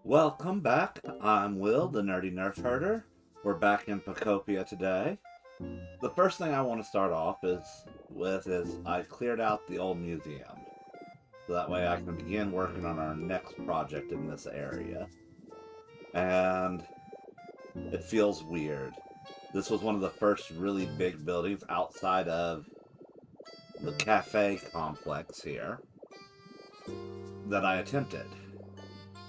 Welcome back. I'm Will, the Nerdy Nerf Herder. We're back in Pokopia today. The first thing I want to start off is I cleared out the old museum. So that way I can begin working on our next project in this area. And it feels weird. This was one of the first really big buildings outside of the cafe complex here that I attempted.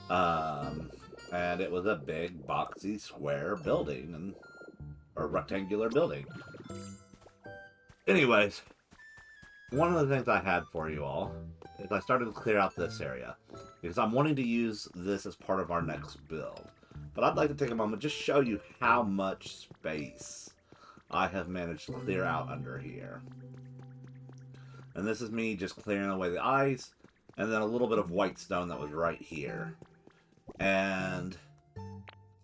Um, and it was a big, boxy, square building, or rectangular building. Anyways, one of the things I had for you all is I started to clear out this area because I'm wanting to use this as part of our next build. But I'd like to take a moment just show you how much space I have managed to clear out under here. And this is me just clearing away the ice and then a little bit of white stone that was right here. And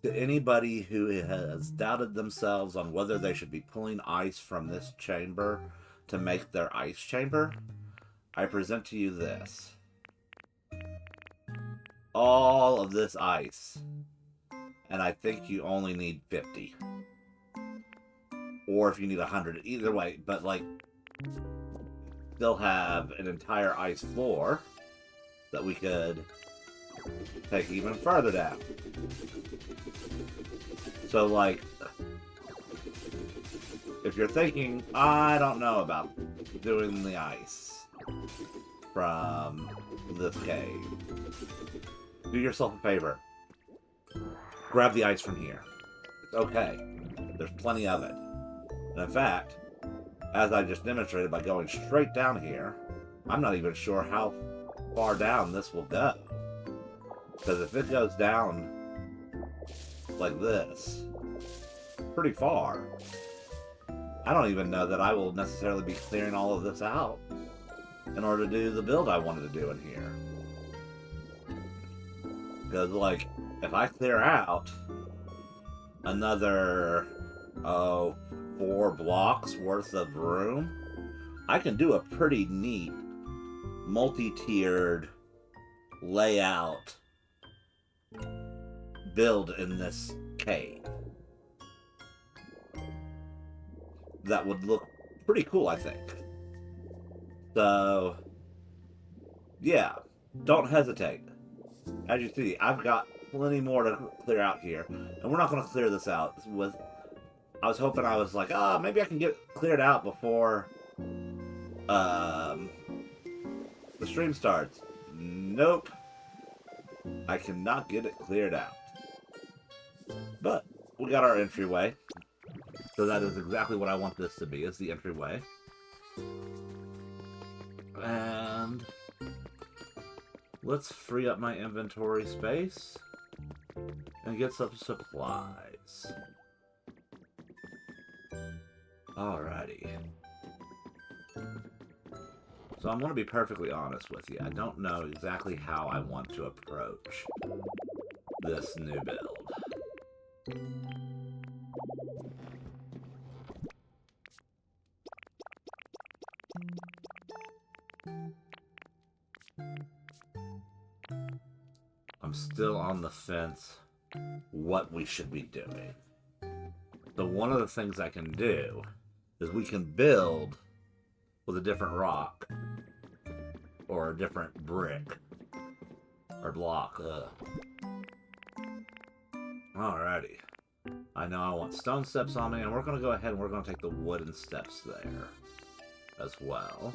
to anybody who has doubted themselves on whether they should be pulling ice from this chamber to make their ice chamber, I present to you this. All of this ice. And I think you only need 50. Or if you need 100, either way, but like, still have an entire ice floor that we could take even further down. So, like, if you're thinking, I don't know about doing the ice from this cave, do yourself a favor. Grab the ice from here. It's okay. There's plenty of it. And in fact, as I just demonstrated by going straight down here, I'm not even sure how far down this will go. Because if it goes down like this, pretty far, I don't even know that I will necessarily be clearing all of this out in order to do the build I wanted to do in here. Because, like, if I clear out another, 4 blocks worth of room, I can do a pretty neat multi-tiered layout build in this cave that would look pretty cool, I think. So, yeah, don't hesitate. As you see, I've got plenty more to clear out here, and we're not going to clear this out with. I was hoping maybe I can get cleared out before the stream starts. Nope. I cannot get it cleared out. But we got our entryway. So that is exactly what I want this to be, is the entryway. And let's free up my inventory space and get some supplies. Alrighty. So I'm going to be perfectly honest with you. I don't know exactly how I want to approach this new build. I'm still on the fence what we should be doing. So one of the things I can do is we can build with a different rock or a different brick or block. Alrighty. I know I want stone steps on me, and we're going to go ahead and we're going to take the wooden steps there as well.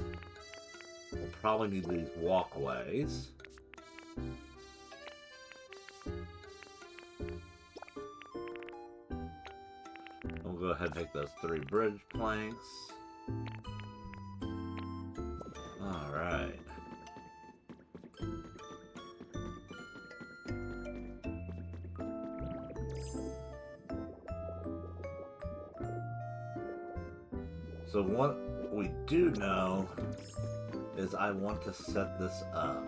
We'll probably need these walkways. We'll go ahead and take those 3 bridge planks. Alright. So what we do know is I want to set this up.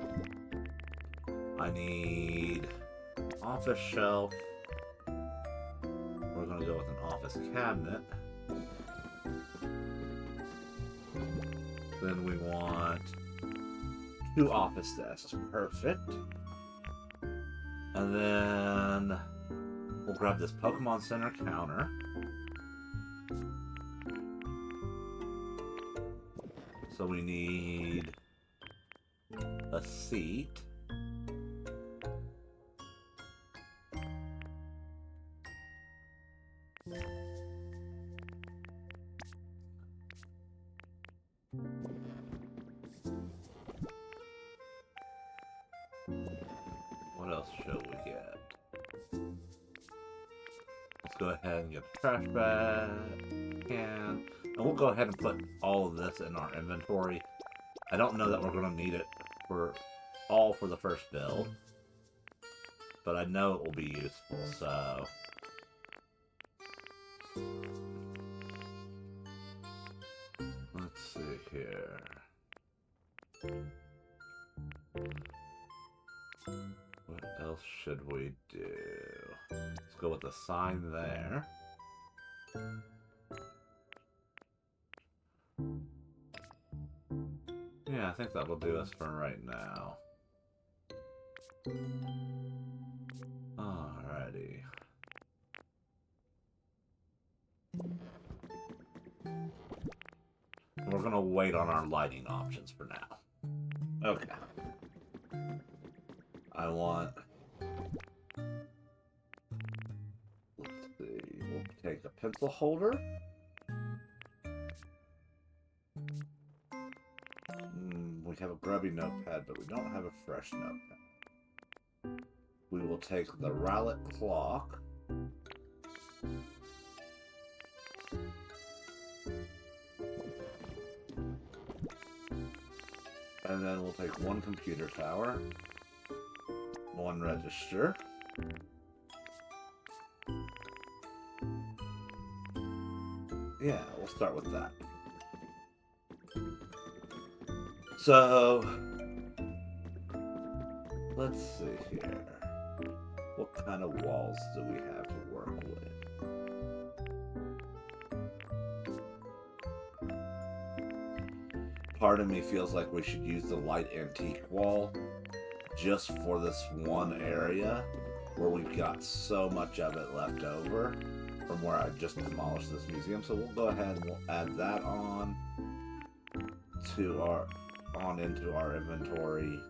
I need office shelf. We're going to go with an office cabinet. Then we want 2 office desks. Perfect. And then we'll grab this Pokemon Center counter. So we need a seat. What else should we get? Let's go ahead and get the trash bag. And we'll go ahead and put all of this in our inventory. I don't know that we're going to need it for the first build. But I know it will be useful, so... Let's see here. What else should we do? Let's go with the sign there. Yeah, I think that'll do us for right now. Alrighty. We're gonna wait on our lighting options for now. Okay. I want... Let's see. We'll take a pencil holder. We have a grubby notepad, but we don't have a fresh notepad. We will take the Rowlet clock. And then we'll take one computer tower. One register. Yeah, we'll start with that. So, let's see here. What kind of walls do we have to work with? Part of me feels like we should use the light antique wall just for this one area where we've got so much of it left over from where I just demolished this museum. So we'll go ahead and we'll add that on to into our inventory.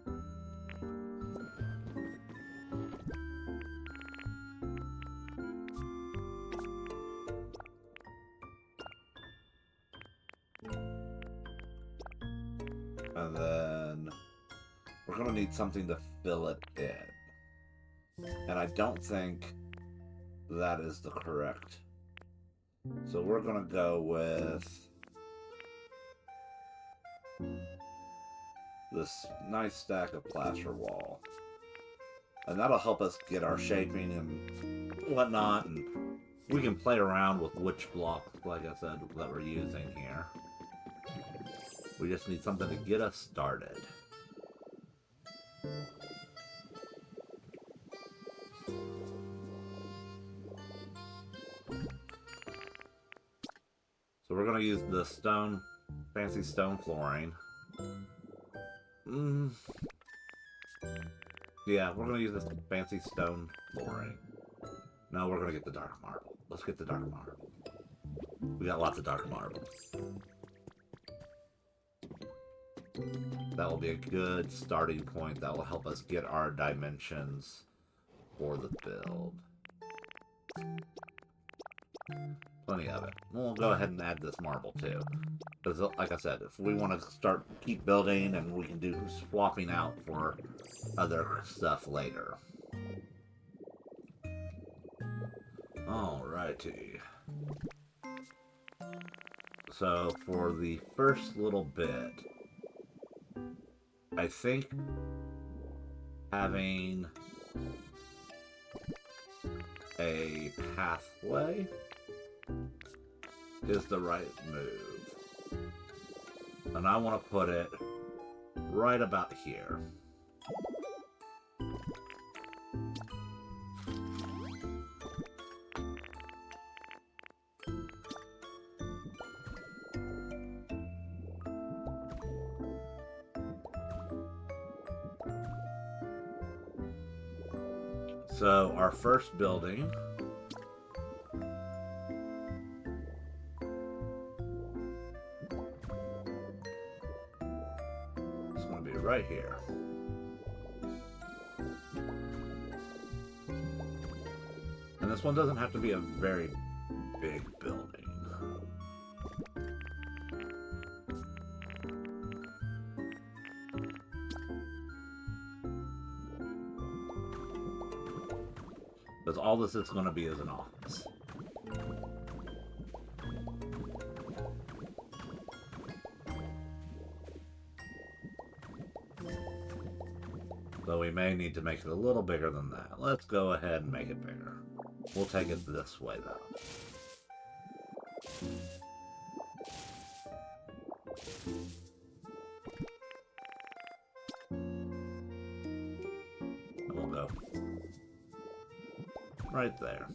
And then we're going to need something to fill it in. And I don't think that is the correct. So we're going to go with this nice stack of plaster wall. And that'll help us get our shaping and whatnot. And we can play around with which blocks, like I said, that we're using here. We just need something to get us started. So we're going to use the fancy stone flooring. Yeah, we're going to use this fancy stone flooring. No, we're going to get the dark marble. Let's get the dark marble. We got lots of dark marble. That will be a good starting point. That will help us get our dimensions for the build. Plenty of it. We'll go ahead and add this marble too. Because like I said, if we want to keep building, and we can do swapping out for other stuff later. Alrighty. So for the first little bit, I think having a pathway is the right move. And I want to put it right about here. So our first building is going to be right here. And this one doesn't have to be a very big building. Because all this is going to be is an office. So we may need to make it a little bigger than that. Let's go ahead and make it bigger. We'll take it this way, though. And we'll go right there.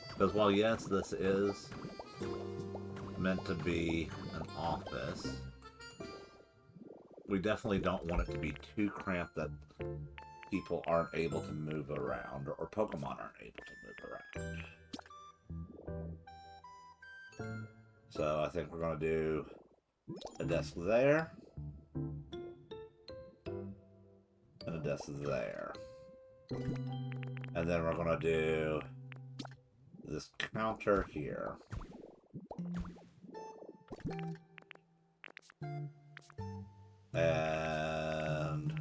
Because while yes, this is meant to be an office, we definitely don't want it to be too cramped that people aren't able to move around, or Pokemon aren't able to move around. So I think we're going to do a desk there, and a desk there. And then we're going to do this counter here. And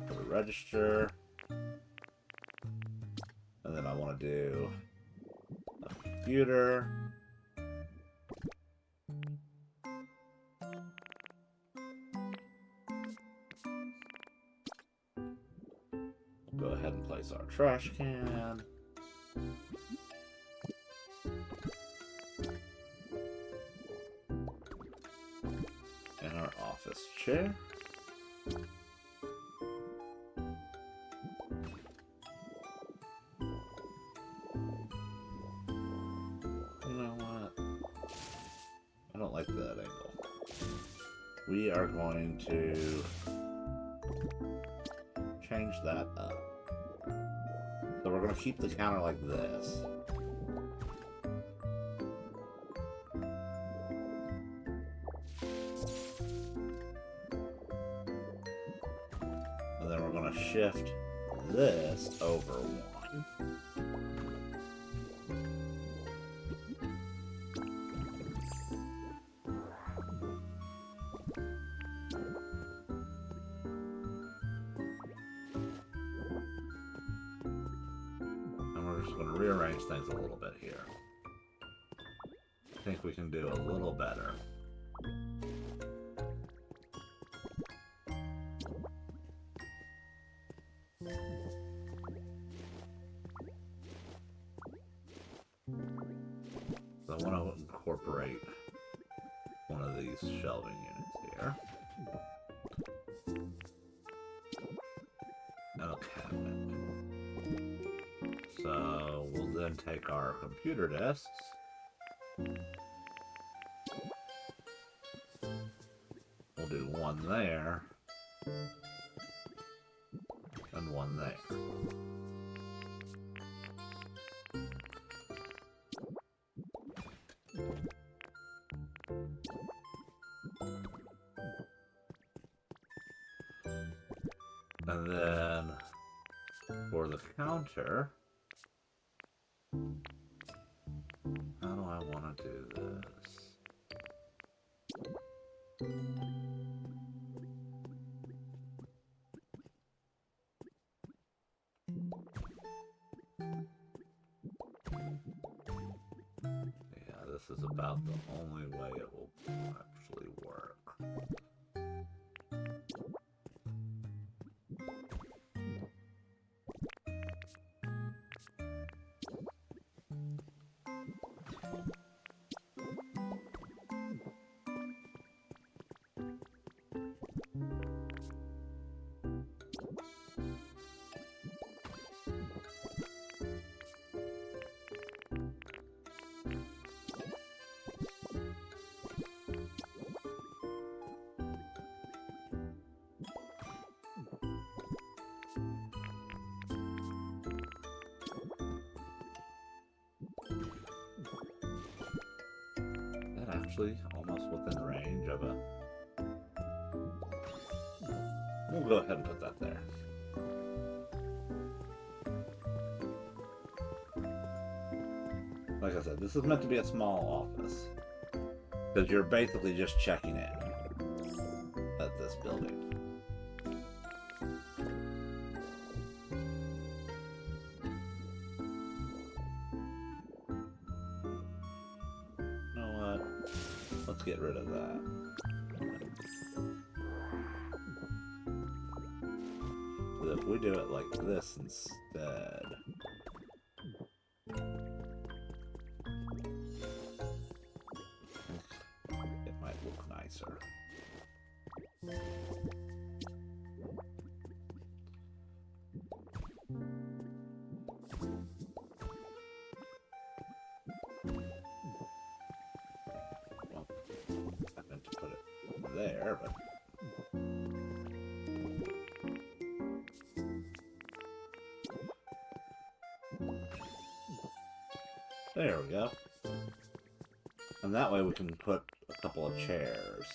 the register. And then I want to do a computer. We'll go ahead and place our trash can. And our office chair. You know what? I don't like that angle. We are going to change that up. So we're going to keep the counter like this. And then we're going to shift this over one. Going to rearrange things a little bit here. I think we can do a little better. So I want to incorporate one of these shelving units here. And a cabinet. So we'll then take our computer desks. We'll do one there. And one there. And then for the counter, how do I want to do this? Yeah, this is about the only way it will actually work. actually almost within range of a... We'll go ahead and put that there. Like I said, this is meant to be a small office. Because you're basically just checking in at this building. You know what? Let's get rid of that. So if we do it like this instead... it might look nicer. Well, I meant to put it there, but... There we go. And that way we can put a couple of chairs.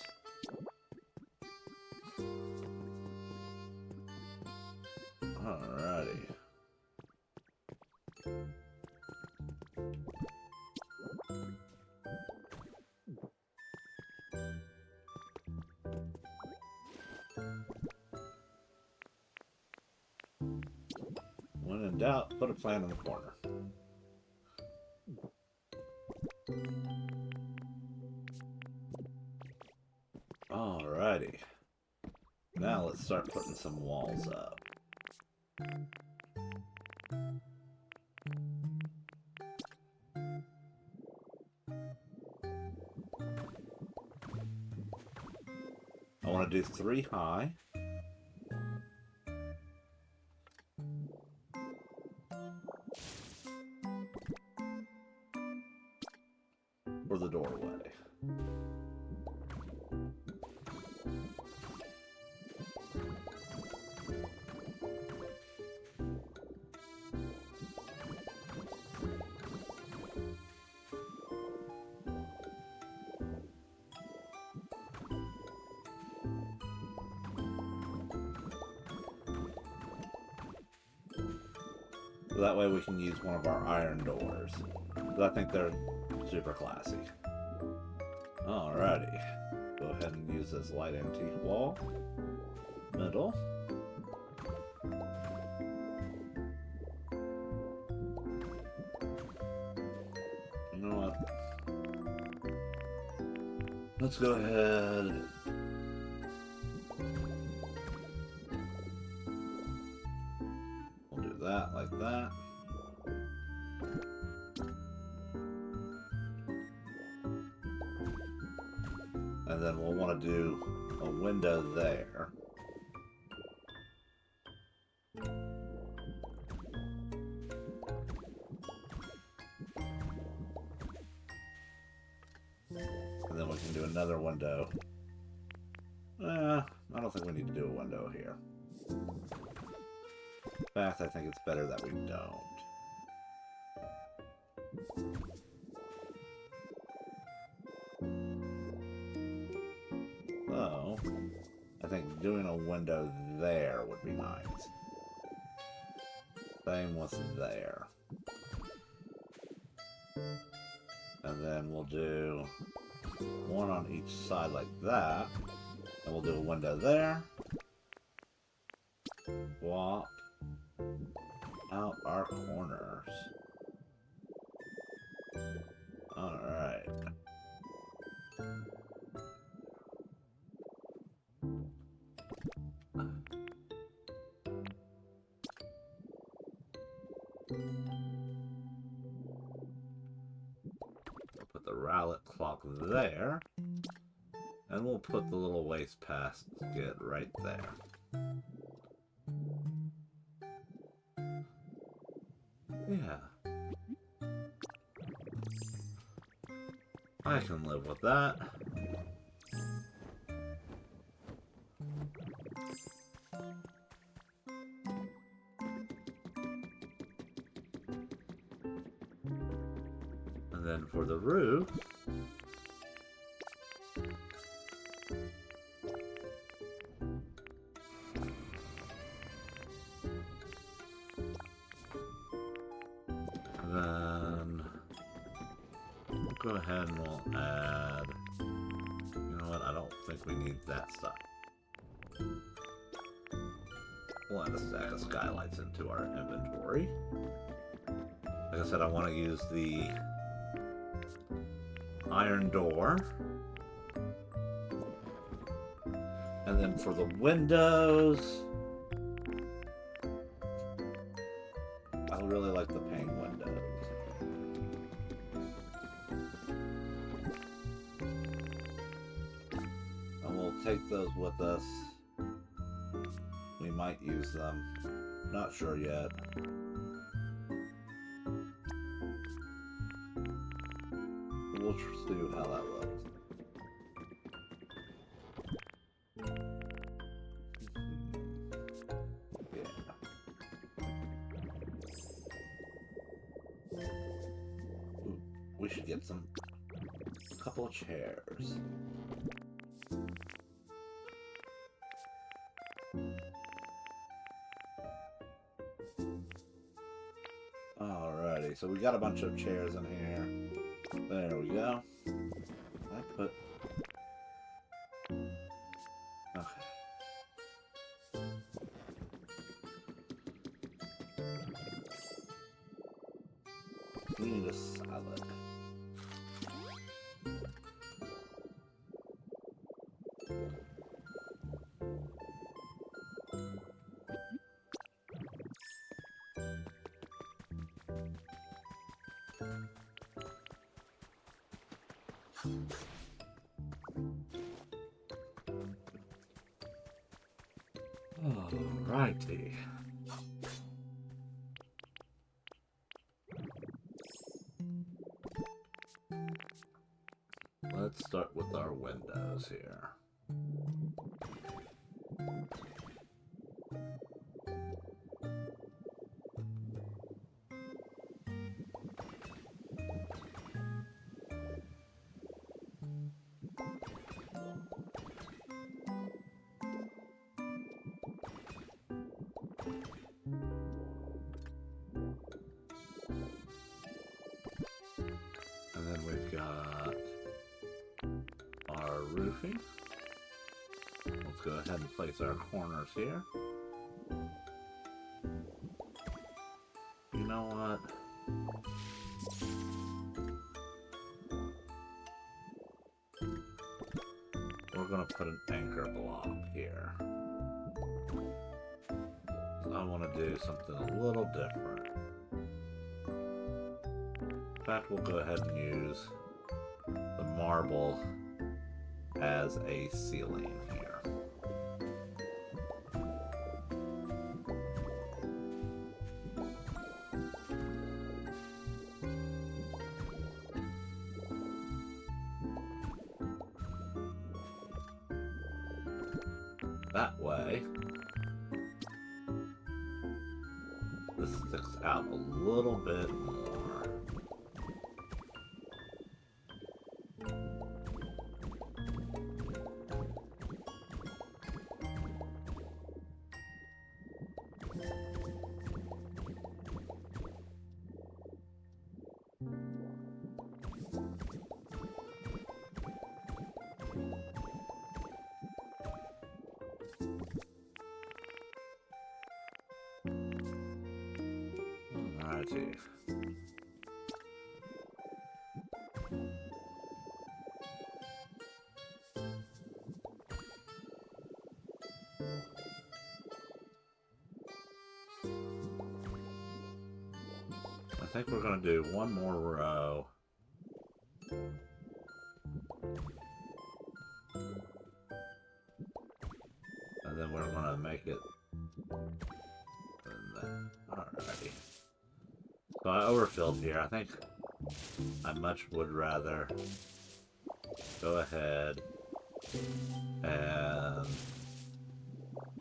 Alrighty. When in doubt, put a plant in the corner. Alrighty. Now let's start putting some walls up. I want to do 3 high. For the doorway. So that way we can use one of our iron doors. Because I think they're super classy. Alrighty. Go ahead and use this light antique wall. Middle. You know what? Let's go ahead. We'll do that like that. And then we'll want to do a window there. And then we can do another window. I don't think we need to do a window here. In fact, I think it's better that we don't. So, I think doing a window there would be nice. Same with there. And then we'll do one on each side like that. And we'll do a window there. Swap out our corners. Alright. We'll put the rowlet clock there. And we'll put the little waste basket right there. Yeah. I can live with that. And then for the roof, go ahead and we'll add... You know what? I don't think we need that stuff. We'll add a stack of skylights into our inventory. Like I said, I want to use the iron door. And then for the windows, I really like the pane windows. And we'll take those with us. We might use them. Not sure yet. We'll see how that looks. We should get a couple of chairs. Alrighty, so we got a bunch of chairs in here. There we go. I put... Okay. We need a salad. Alrighty. Let's start with our windows here. And then we've got our roofing. Let's go ahead and place our corners here. You know what? We're gonna put an anchor block here. So I want to do something a little different. In fact, we'll go ahead and use the marble as a ceiling here. That way, this sticks out a little bit more. Alrighty. I think we're going to do one more row. And then we're going to make it... Alrighty. So I overfilled here. I think I much would rather go ahead and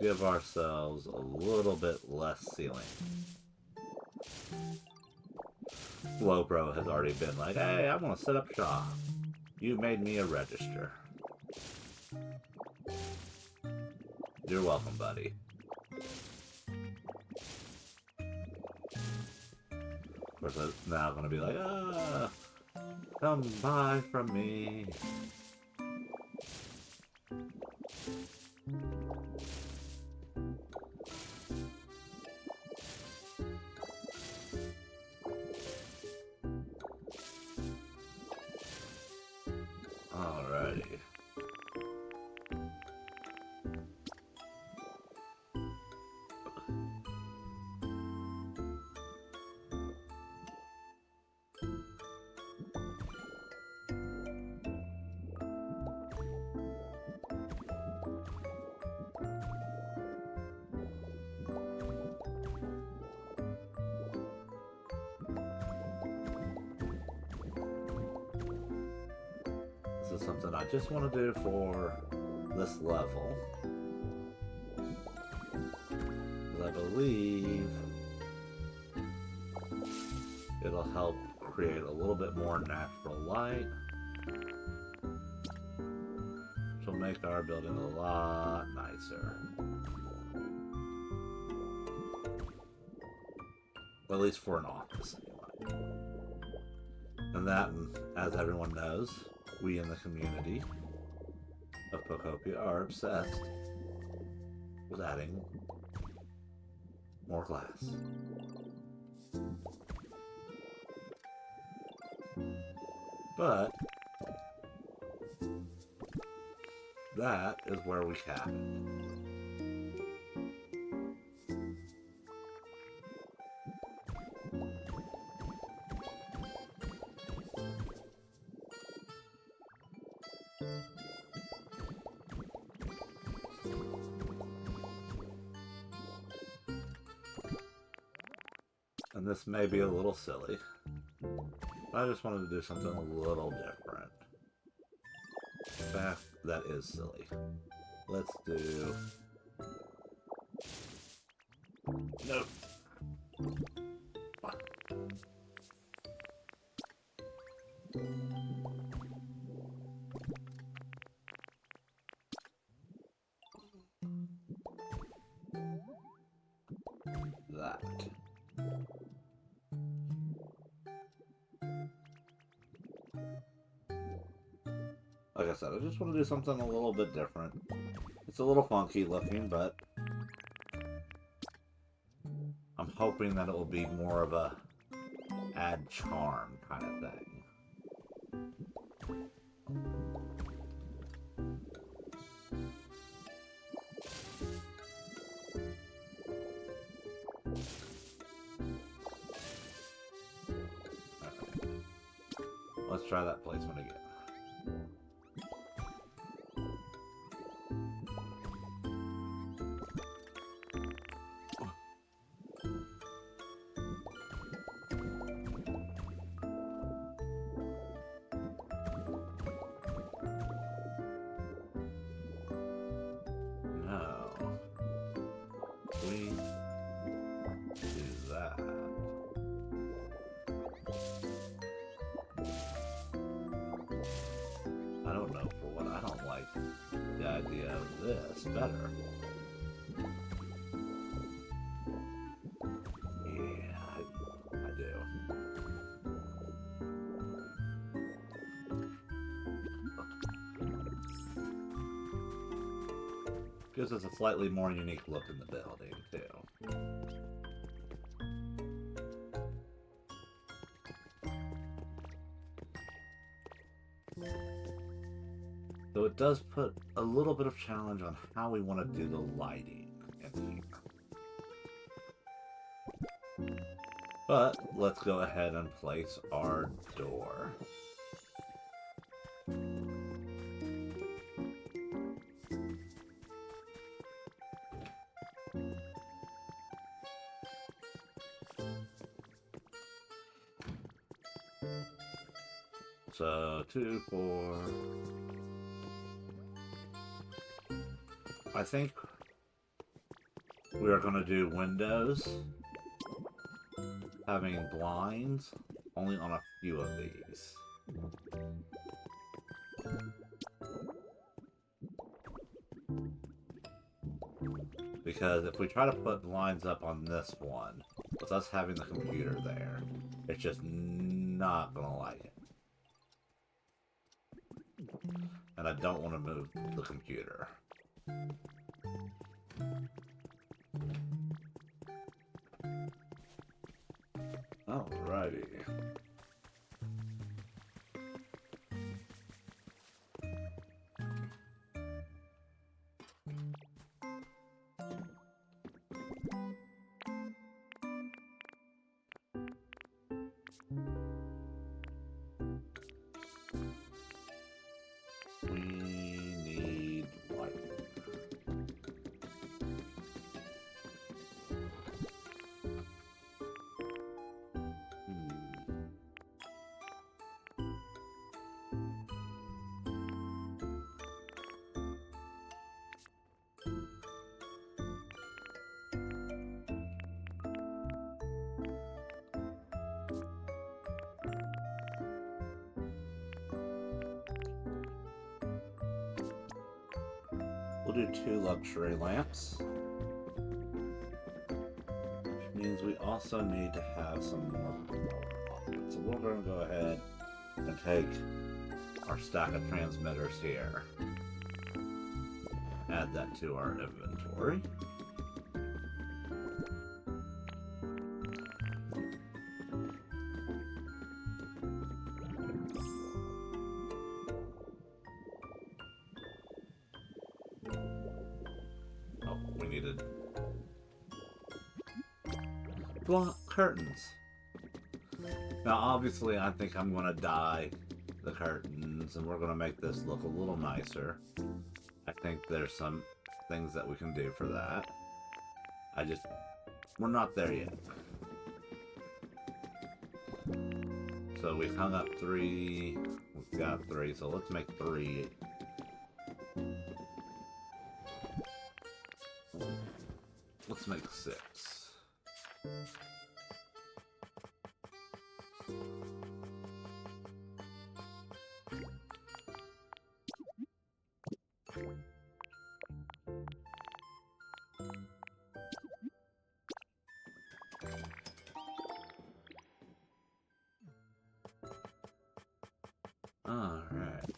give ourselves a little bit less ceiling. Lowbro has already been like, hey, I want to set up shop. You made me a register. You're welcome, buddy. Of course, I'm now going to be like, Come buy from me. Alrighty. This is something I just want to do for this level. I believe it'll help create a little bit more natural light, which will make our building a lot nicer. At least for an office, anyway. And that, as everyone knows, we in the community of Pokopia are obsessed with adding more glass. But that is where we cap it. And this may be a little silly, but I just wanted to do something a little different. In fact, that is silly. Let's do... Nope. That. Like I said, I just want to do something a little bit different. It's a little funky looking, but I'm hoping that it will be more of a add charm kind of thing. Let's try that placement again. This better. Yeah, I do. Gives us a slightly more unique look in the building, too. So it does put a little bit of challenge on how we want to do the lighting in here. But let's go ahead and place our door. So 2, 4... I think we are going to do windows, having blinds only on a few of these. Because if we try to put blinds up on this one, with us having the computer there, it's just not going to like it. And I don't want to move the computer. Alrighty. We need light. We'll do 2 luxury lamps. Which means we also need to have some more power. So we're going to go ahead and take our stack of transmitters here. Add that to our inventory. Oh, we needed curtains. Now, obviously, I think I'm going to dye the curtains, and we're going to make this look a little nicer. I think there's some things that we can do for that. We're not there yet. So we've hung up 3. We've got 3, so let's make 3. Let's make 6. All right.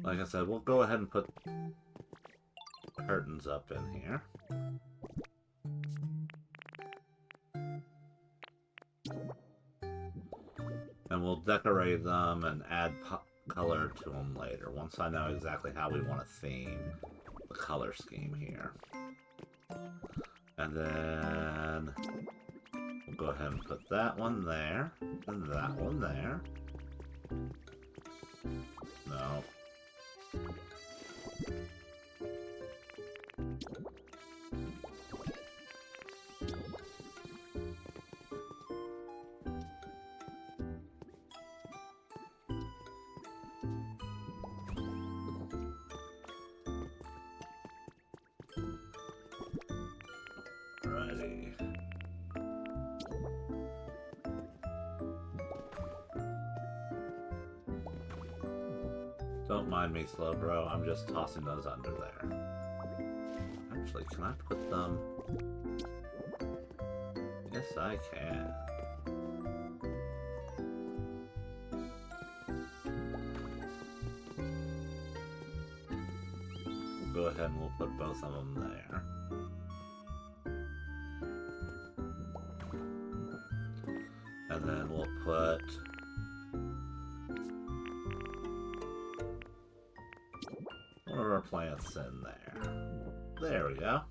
Like I said, we'll go ahead and put curtains up in here. And we'll decorate them and add color to them later, once I know exactly how we want to theme the color scheme here. And then we'll go ahead and put that one there, and that one there. No. Alrighty. Don't mind me, slow bro. I'm just tossing those under there. Actually, can I put them? Yes, I can. We'll go ahead and we'll put both of them there. And then we'll put one of our plants in there. There we go.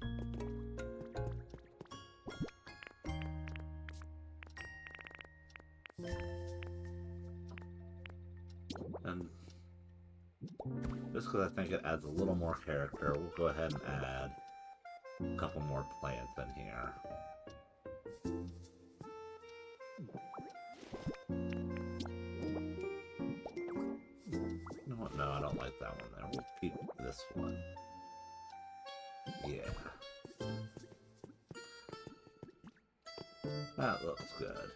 And just because I think it adds a little more character, we'll go ahead and add a couple more plants in here. No, I don't like that one there. We'll keep this one. Yeah. That looks good.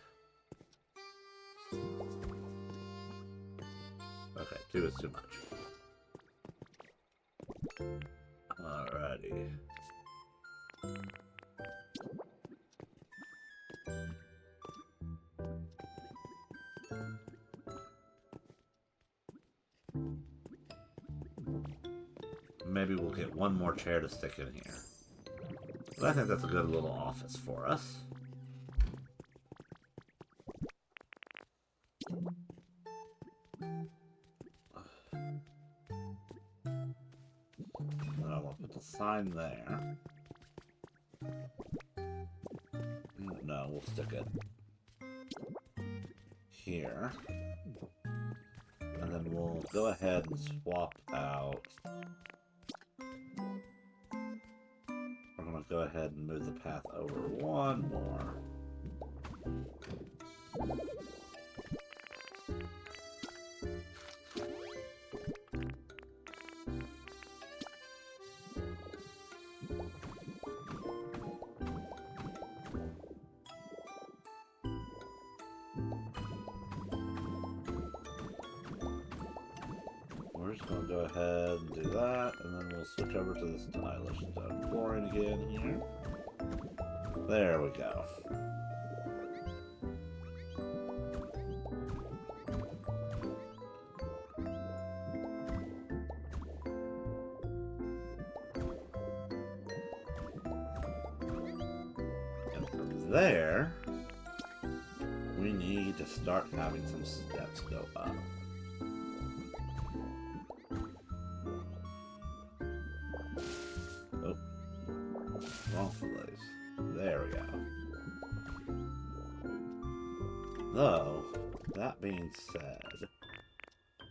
Okay, 2 is too much. Alrighty. Maybe we'll get one more chair to stick in here. But I think that's a good little office for us. Then I will put the sign there. No, we'll stick it here. And then we'll go ahead and swap out. We're going to go ahead and move the path over one more. We're just going to go ahead and do that, and then we'll switch over to the stylish stone flooring again here. There we go. And from there, we need to start having some steps go up. Wrong place. There we go. Though, that being said,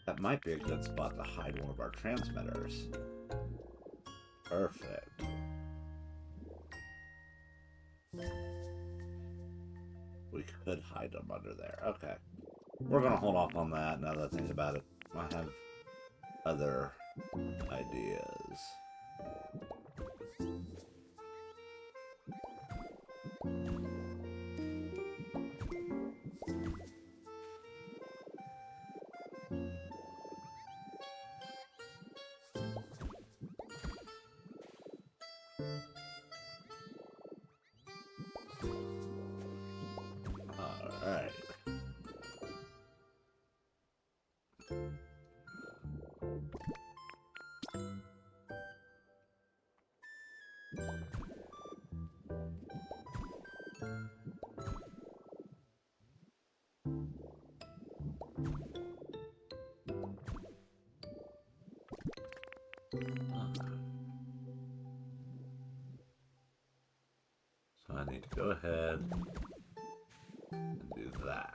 that might be a good spot to hide one of our transmitters. Perfect. We could hide them under there. Okay. We're gonna hold off on that now that I think about it. I have other ideas. Alright. So I need to go ahead and do that.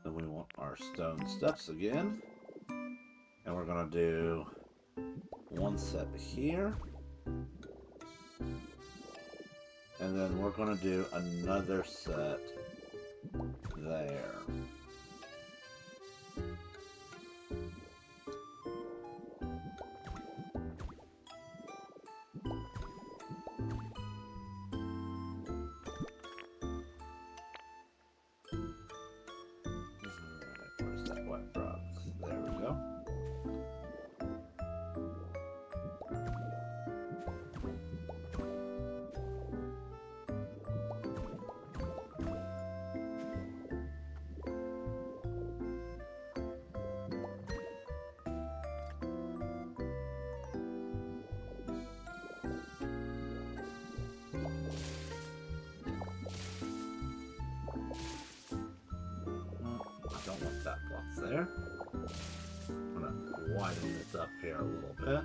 Then we want our stone steps again. And we're going to do one set here. And then we're going to do another set there. Where's that white box? There we go. I don't want that box there. I'm going to widen this up here a little bit.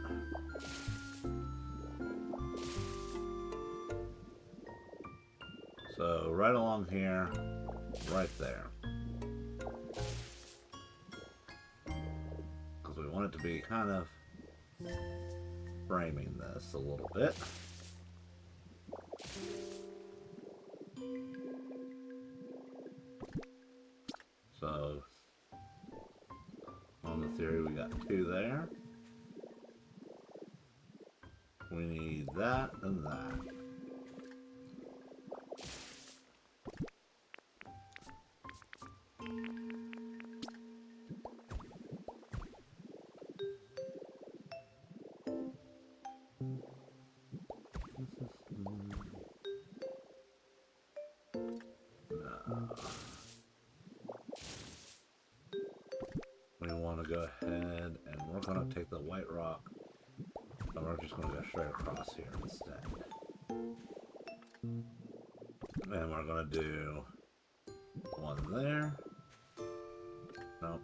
So right along here, right there. Because we want it to be kind of framing this a little bit. So, on the theory, we got two there. We need that and that. We want to go ahead and we're going to take the white rock and we're just going to go straight across here instead. And we're going to do one there. Nope.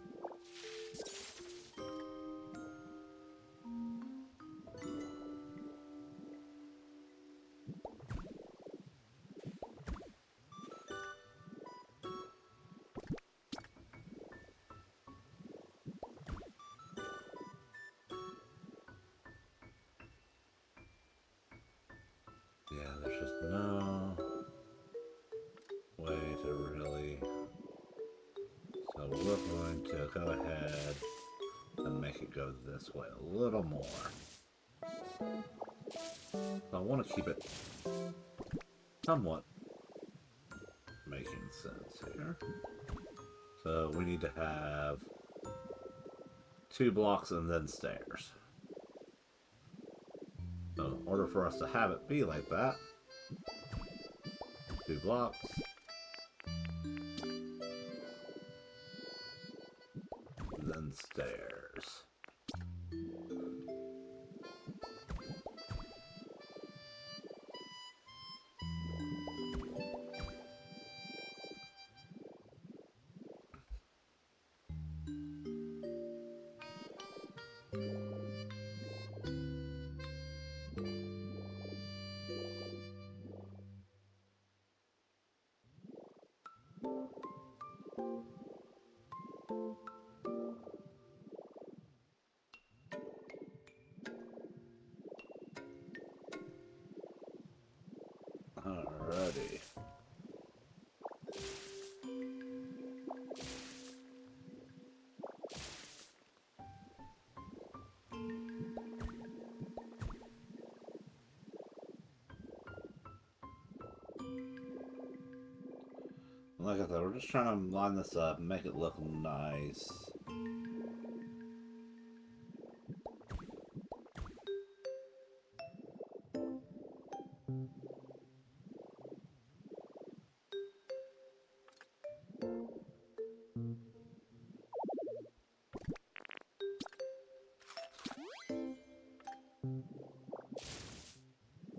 Yeah, there's just no way to really... So we're going to go ahead and make it go this way a little more. So I want to keep it somewhat making sense here. So we need to have 2 blocks and then stairs. So in order for us to have it be like that, 2 blocks, then stairs. Alrighty. Like I said, we're just trying to line this up and make it look nice.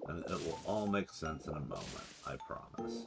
And it will all make sense in a moment, I promise.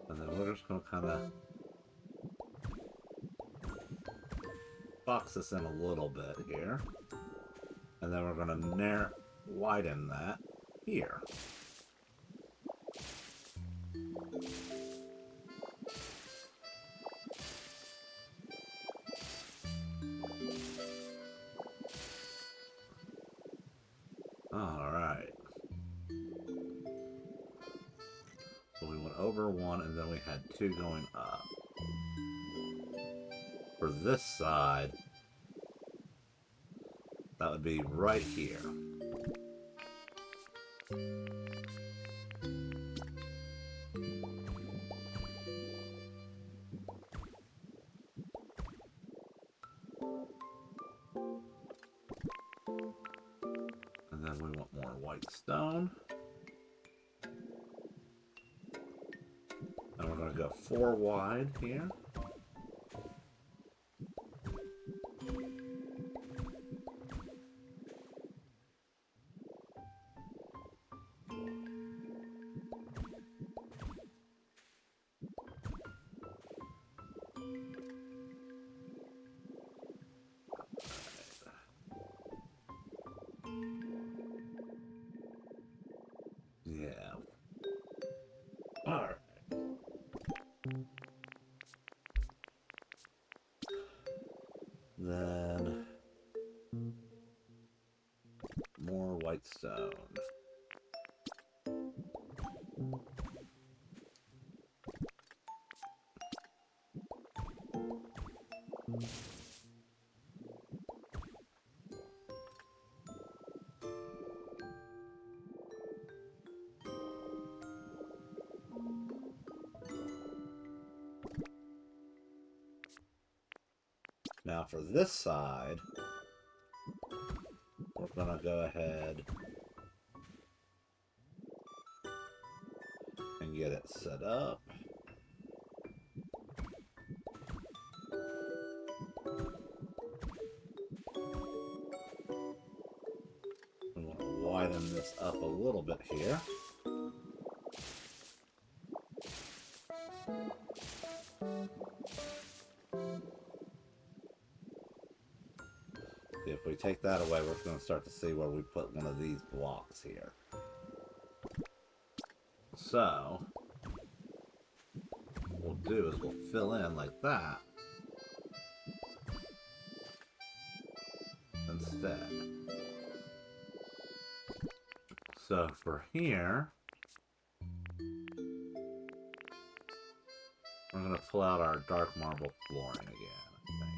And then we're just going to kind of box this in a little bit here. And then we're going to widen that here. Alright. So we went over 1 and then we had 2 going up. For this side, that would be right here. And then we want more white stone. And we're going to go 4 wide here. Then more white stone. Now for this side, we're gonna go ahead and get it set up. I'm gonna widen this up a little bit here. If we take that away, we're going to start to see where we put one of these blocks here. So, what we'll do is we'll fill in like that instead. So for here, we're going to pull out our dark marble flooring again, I think.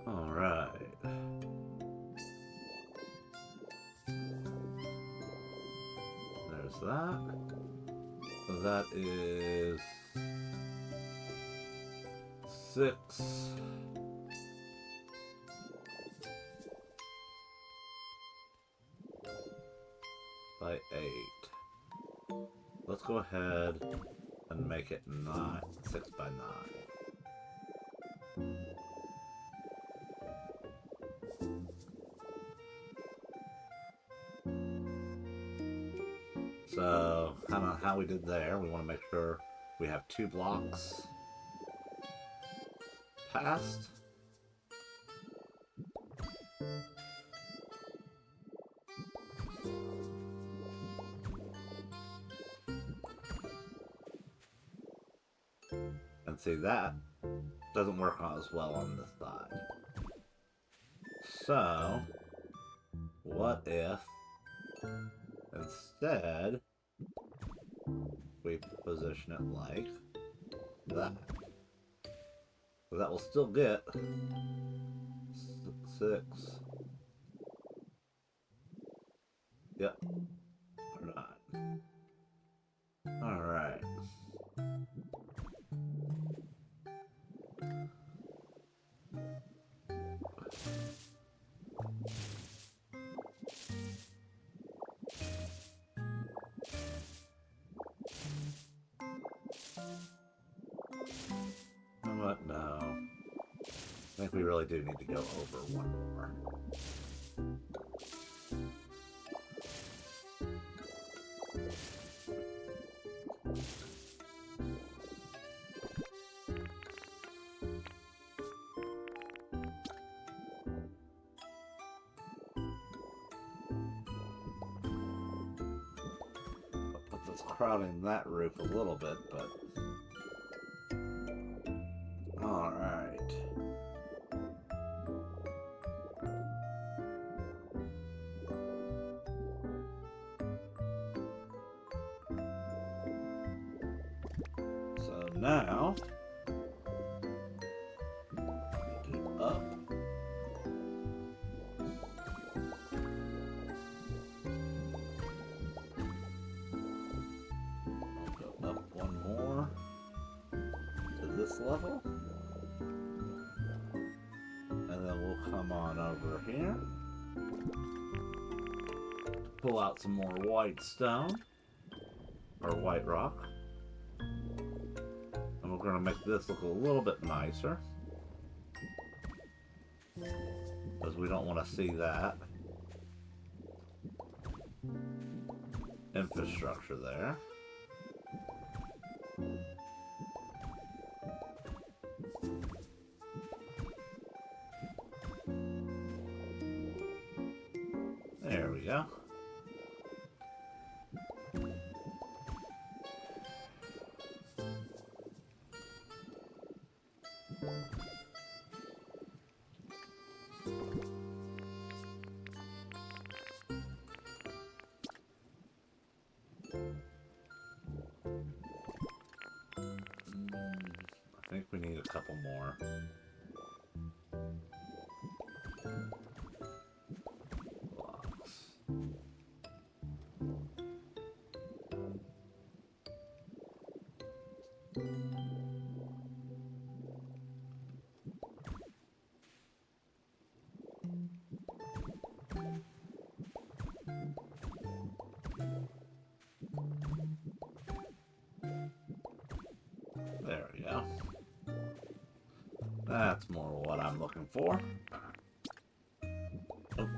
Alright. There's that. So that is 6 by 8. Let's go ahead and make it 6 by 9. So, I don't know how we did there. We want to make sure we have 2 blocks passed. And see, that doesn't work as well on this side. So, what if instead we position it like that? So that will still get 6. Yep. Or not. Alright. What? No. I think we really do need to go over one more. It's crowding that roof a little bit, but alright. So now do up. Level, and then we'll come on over here, pull out some more white stone or white rock, and we'll we're going to make this look a little bit nicer. Because we don't want to see that infrastructure there. There we go. I think we need a couple more. Blocks. There we go. That's more what I'm looking for. Oh.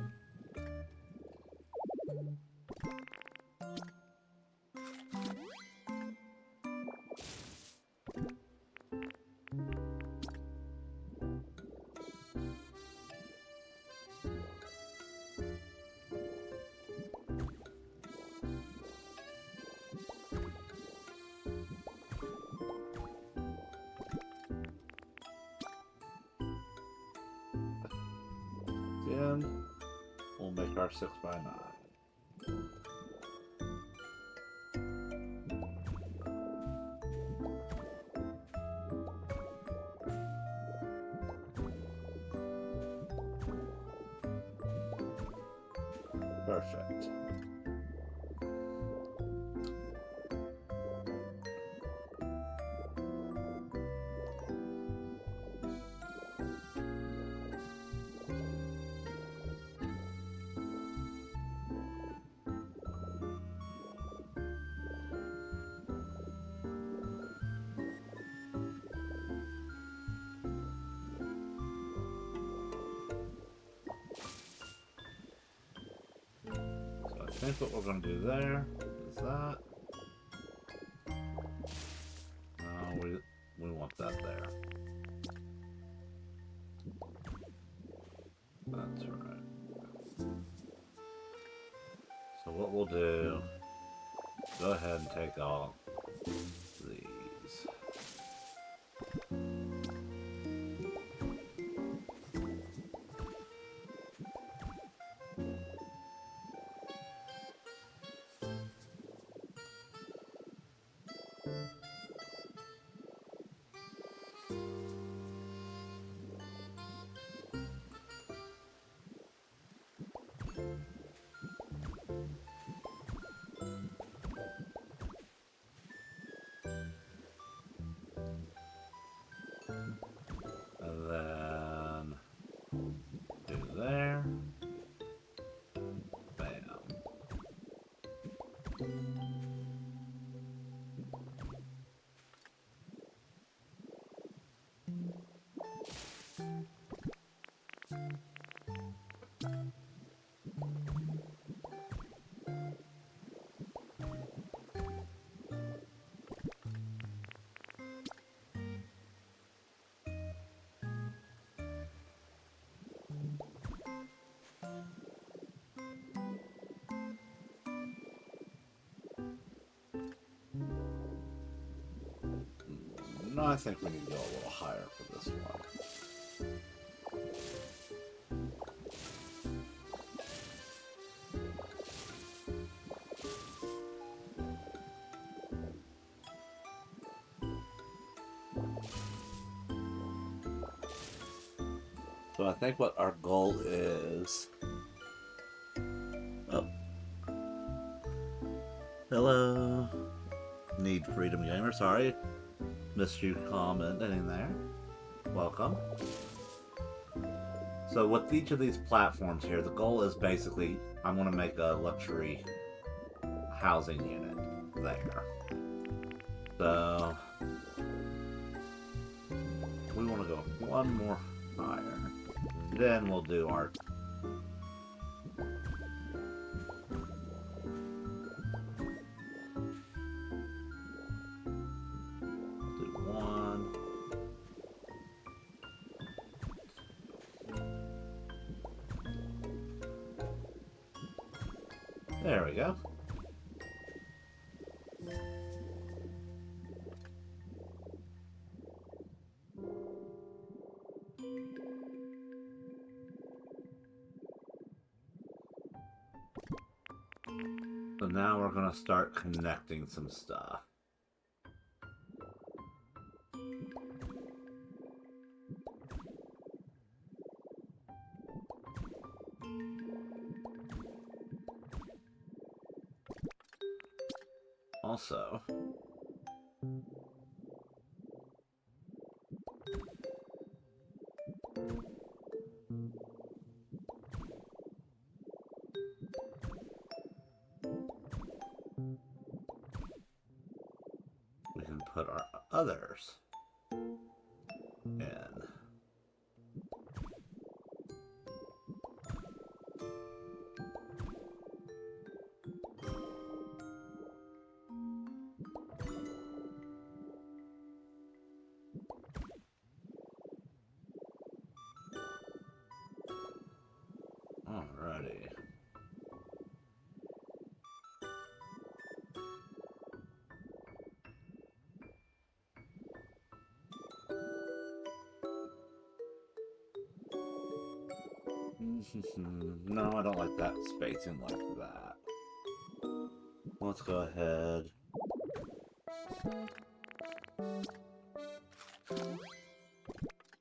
Then we'll make our 6x9. Perfect. I think what we're going to do there is that. No, we want that there. That's right. So what we'll do, go ahead and take all these. And then do there. Bam. No, I think we need to go a little higher for this one. So I think what our goal is... Oh. Hello. Need Freedom Gamer, sorry. Missed you commenting there. Welcome. So with each of these platforms here, the goal is basically, I'm going to make a luxury housing unit there. So one more higher. Then we'll do our... do one. There we go. So now we're going to start connecting some stuff. Also, we can put our others in. Alrighty. No, I don't like that spacing like that. Let's go ahead.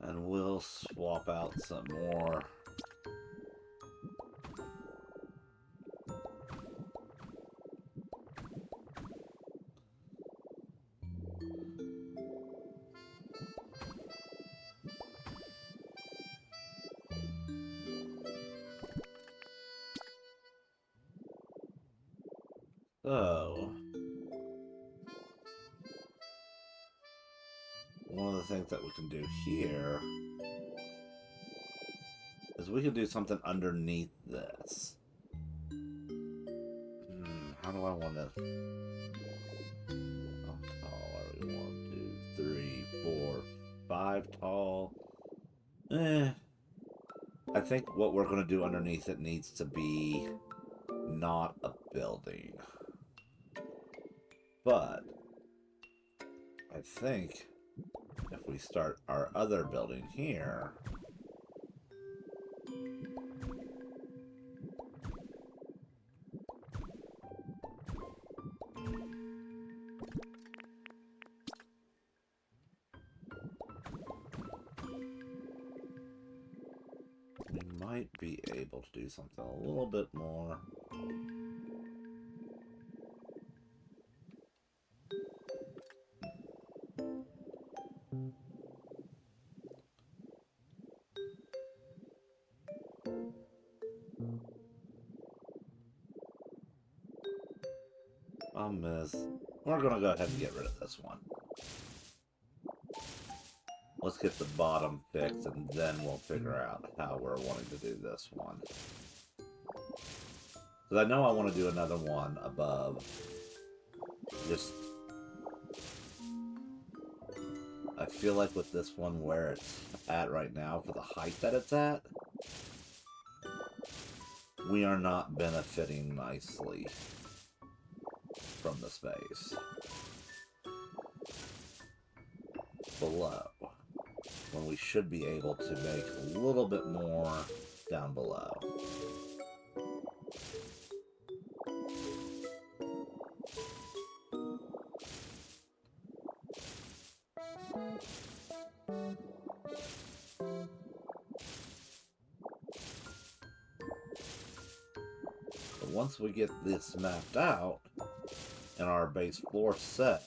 And we'll swap out some more. So, one of the things that we can do here is we can do something underneath this. How do I want to... How tall are we? 1, 2, 3, 4, 5 tall. I think what we're going to do underneath it needs to be not a building. But I think if we start our other building here, we might be able to do something a little bit more. We're going to go ahead and get rid of this one. Let's get the bottom fixed, and then we'll figure out how we're wanting to do this one. Because I know I want to do another one above. Just... I feel like with this one where it's at right now, for the height that it's at, we are not benefiting nicely from the space below, when we should be able to make a little bit more down below. But once we get this mapped out and our base floor set,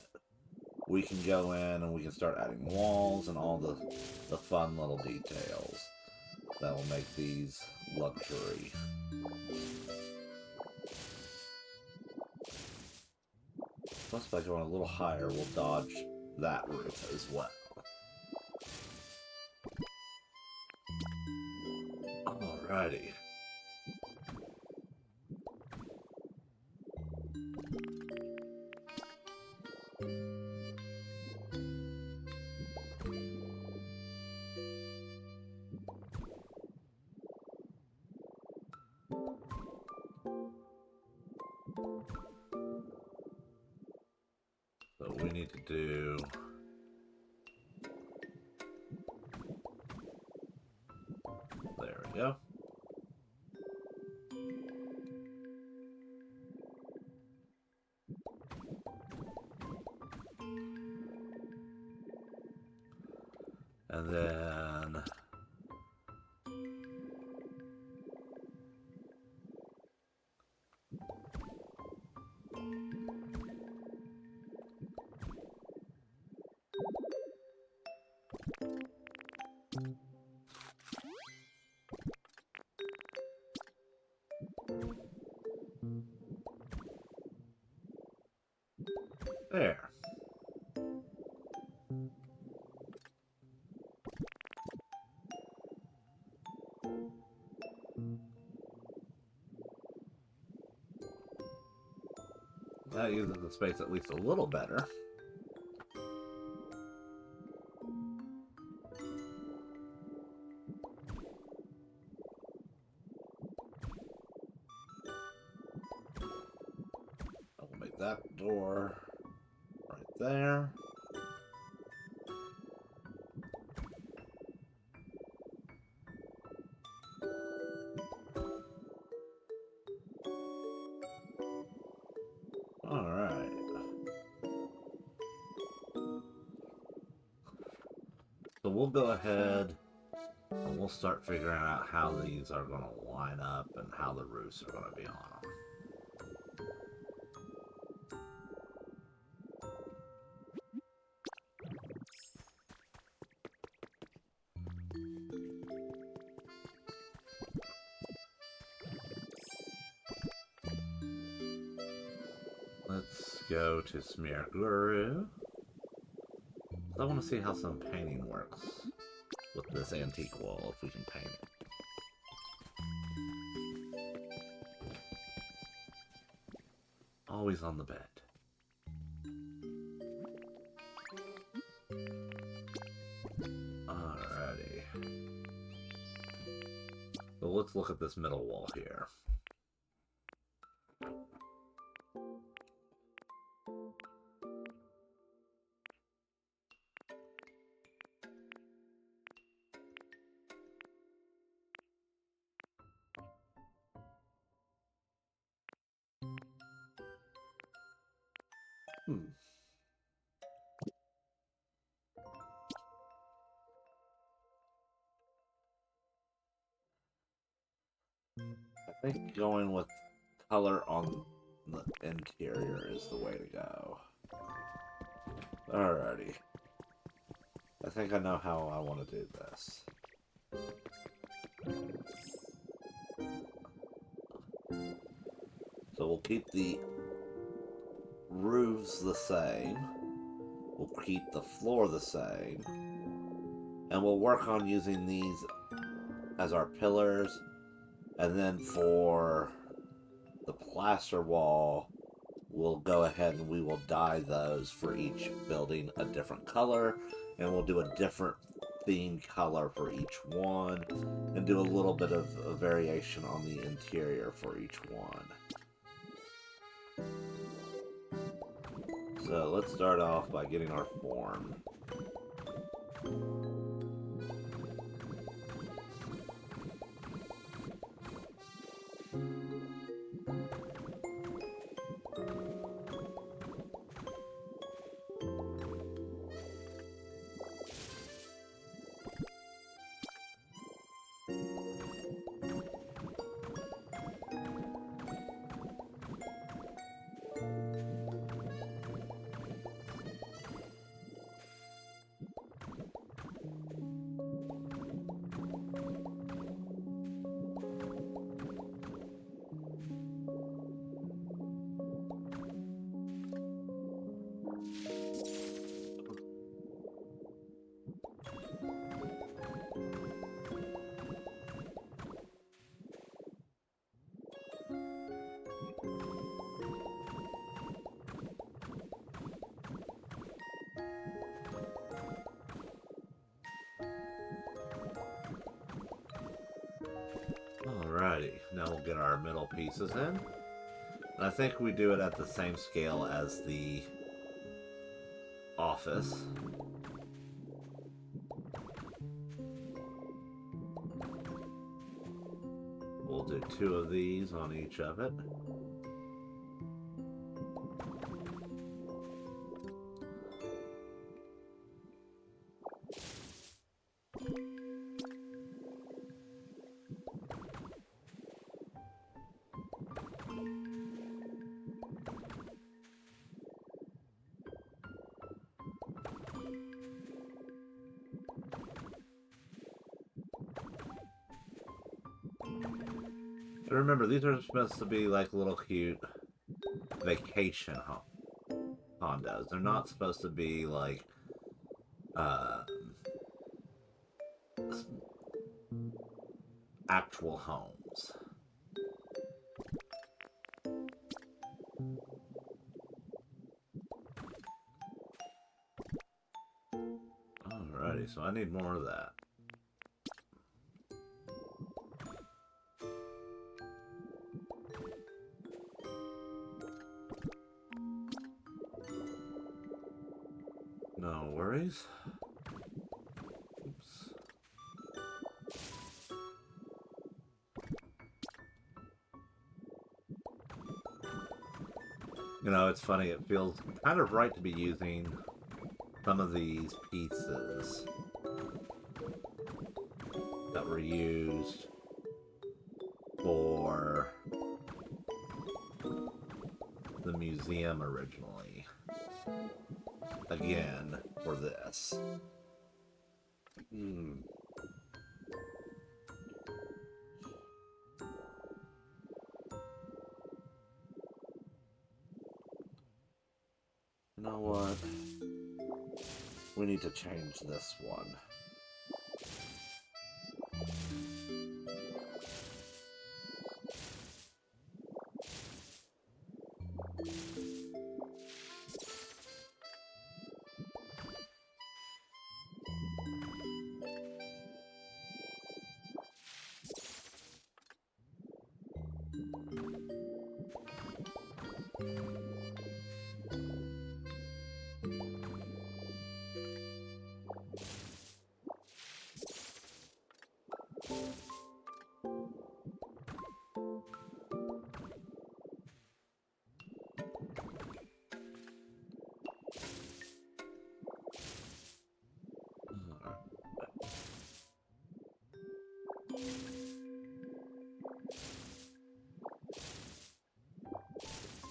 we can go in and we can start adding walls and all the fun little details that will make these luxury. Plus, by going a little higher, we'll dodge that roof as well. Alrighty. So we need to do... There we go. And then... There. That uses the space at least a little better. I will make that door right there. Alright. So we'll go ahead and we'll start figuring out how these are going to line up and how the roofs are going to be on them. Let's go to Smear Guru. I want to see how some painting works with this antique wall, if we can paint it. Always on the bed. Alrighty. So let's look at this middle wall here. I think going with color on the interior is the way to go. Alrighty. I think I know how I want to do this. So we'll keep the roofs the same. We'll keep the floor the same. And we'll work on using these as our pillars. And then for the plaster wall, we'll go ahead and we will dye those for each building a different color. And we'll do a different themed color for each one. And do a little bit of a variation on the interior for each one. So let's start off by getting our form. get our middle pieces in. And I think we do it at the same scale as the office. We'll do 2 of these on each of it. Remember, these are supposed to be like little cute vacation condos. They're not supposed to be like actual homes. Alrighty, so I need more of that. No worries. Oops. You know, it's funny, it feels kind of right to be using some of these pieces that were used for the museum originally. Again, for this. You know what? We need to change this one.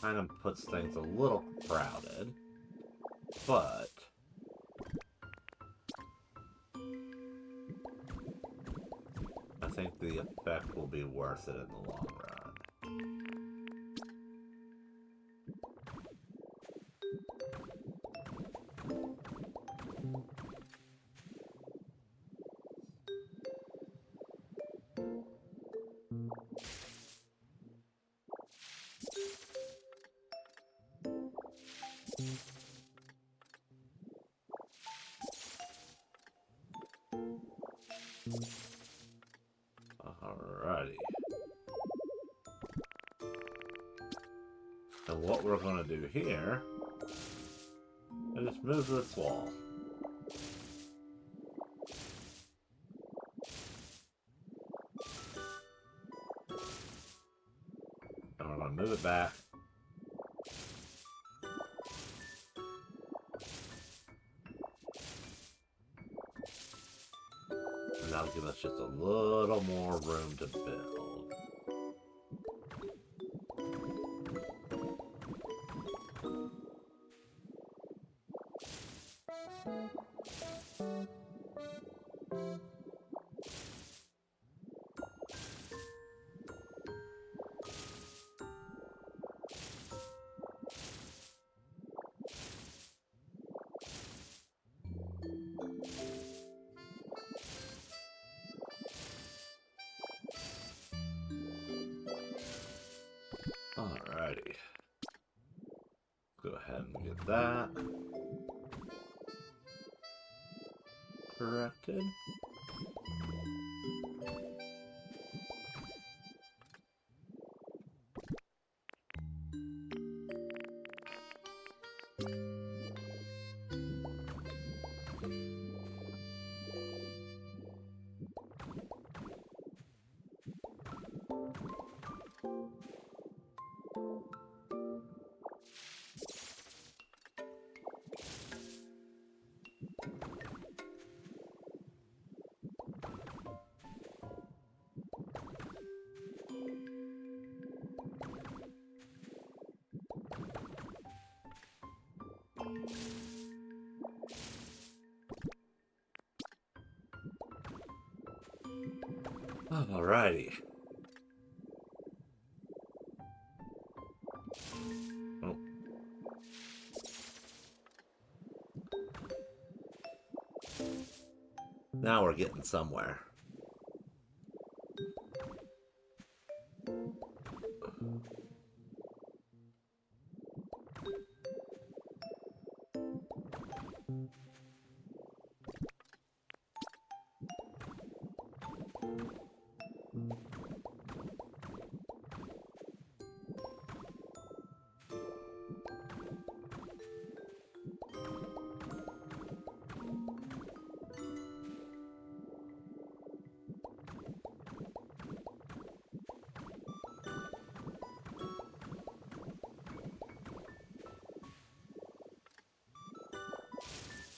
Kind of puts things a little crowded, but I think the effect will be worth it in the long run. Alrighty. And what we're going to do here is just move this wall. And we're going to move it back. And that'll give us just a little more room to build. Alrighty. Go ahead and get that corrected. Alrighty. Oh. Now we're getting somewhere.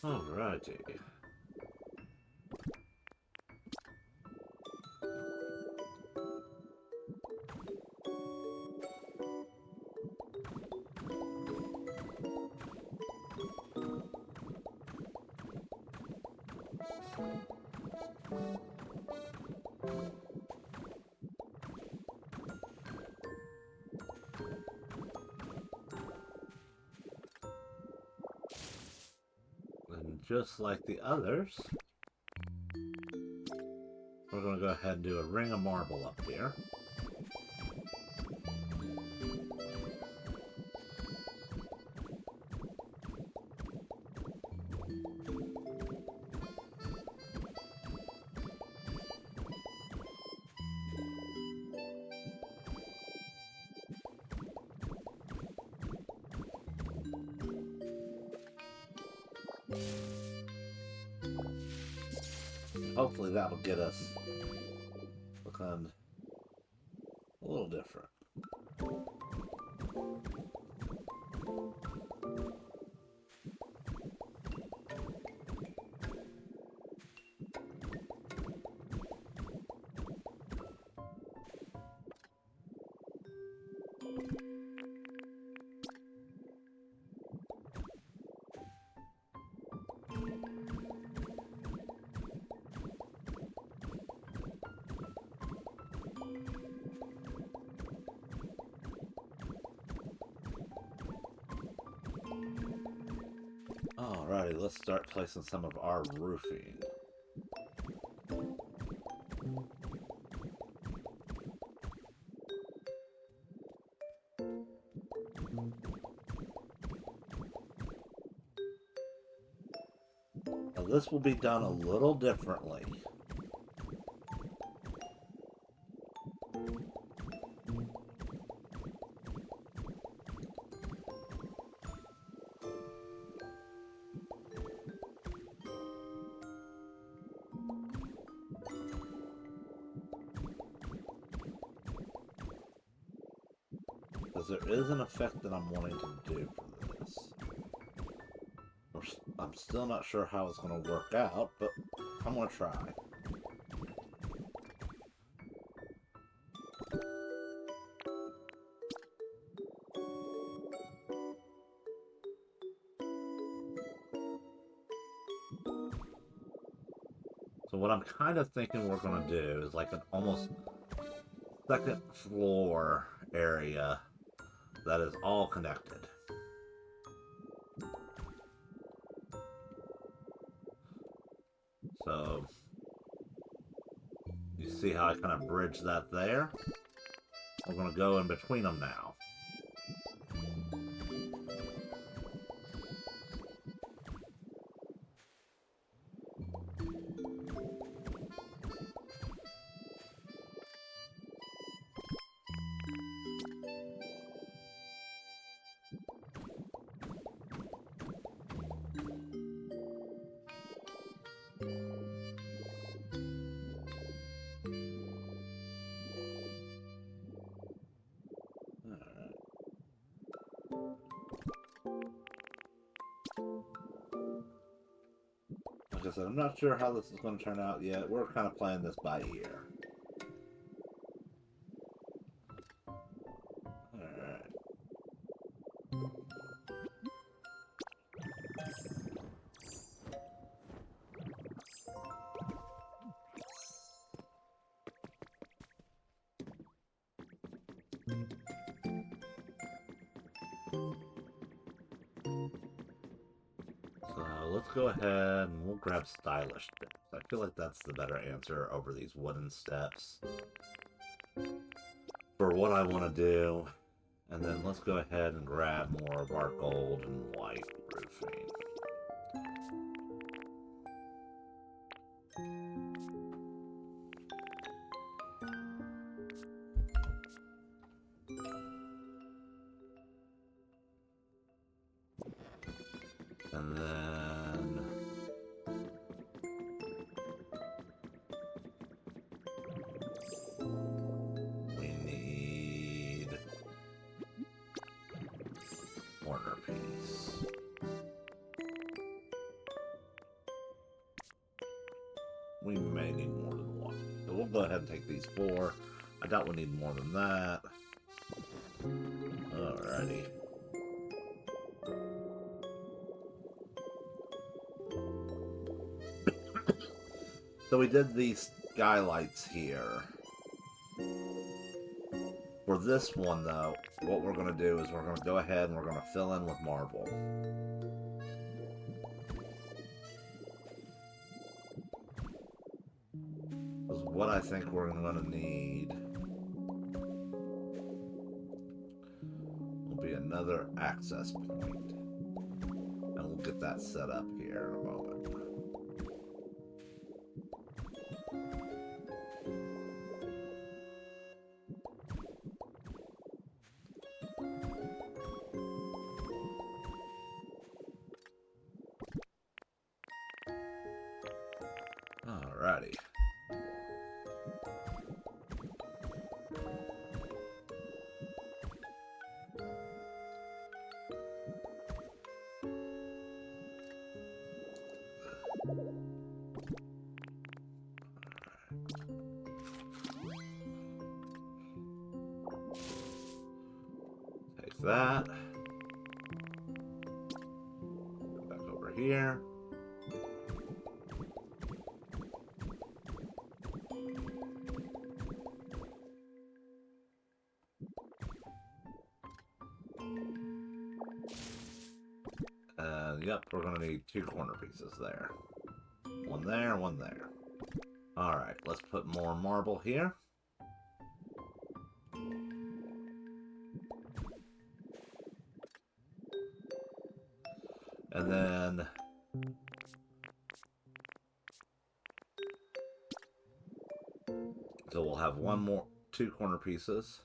Alrighty. And just like the others, we're going to go ahead and do a ring of marble up here. Hopefully that'll get us looking a little different. Alrighty, let's start placing some of our roofing. Now this will be done a little differently. Because there is an effect that I'm wanting to do for this. I'm still not sure how it's going to work out, but I'm going to try. So what I'm kind of thinking we're going to do is like an almost second floor area that is all connected. So you see how I kind of bridge that there? I'm going to go in between them now. Like I said, I'm not sure how this is going to turn out yet. We're kind of playing this by ear. Alright. So let's go ahead and we'll grab stylish steps. I feel like that's the better answer over these wooden steps for what I want to do. And then let's go ahead and grab more of our gold and white roofing. And then we need corner piece. We may need more than one. So we'll go ahead and take these 4. I doubt we need more than that. Alrighty. So we did these skylights here. For this one, though, what we're going to do is we're going to go ahead and we're going to fill in with marble. Because what I think we're going to need will be another access point. And we'll get that set up here in a moment. Alrighty. Take that. Go back over here. Yep, we're going to need 2 corner pieces there. One there, one there. Alright, let's put more marble here. And then so we'll have 2 corner pieces.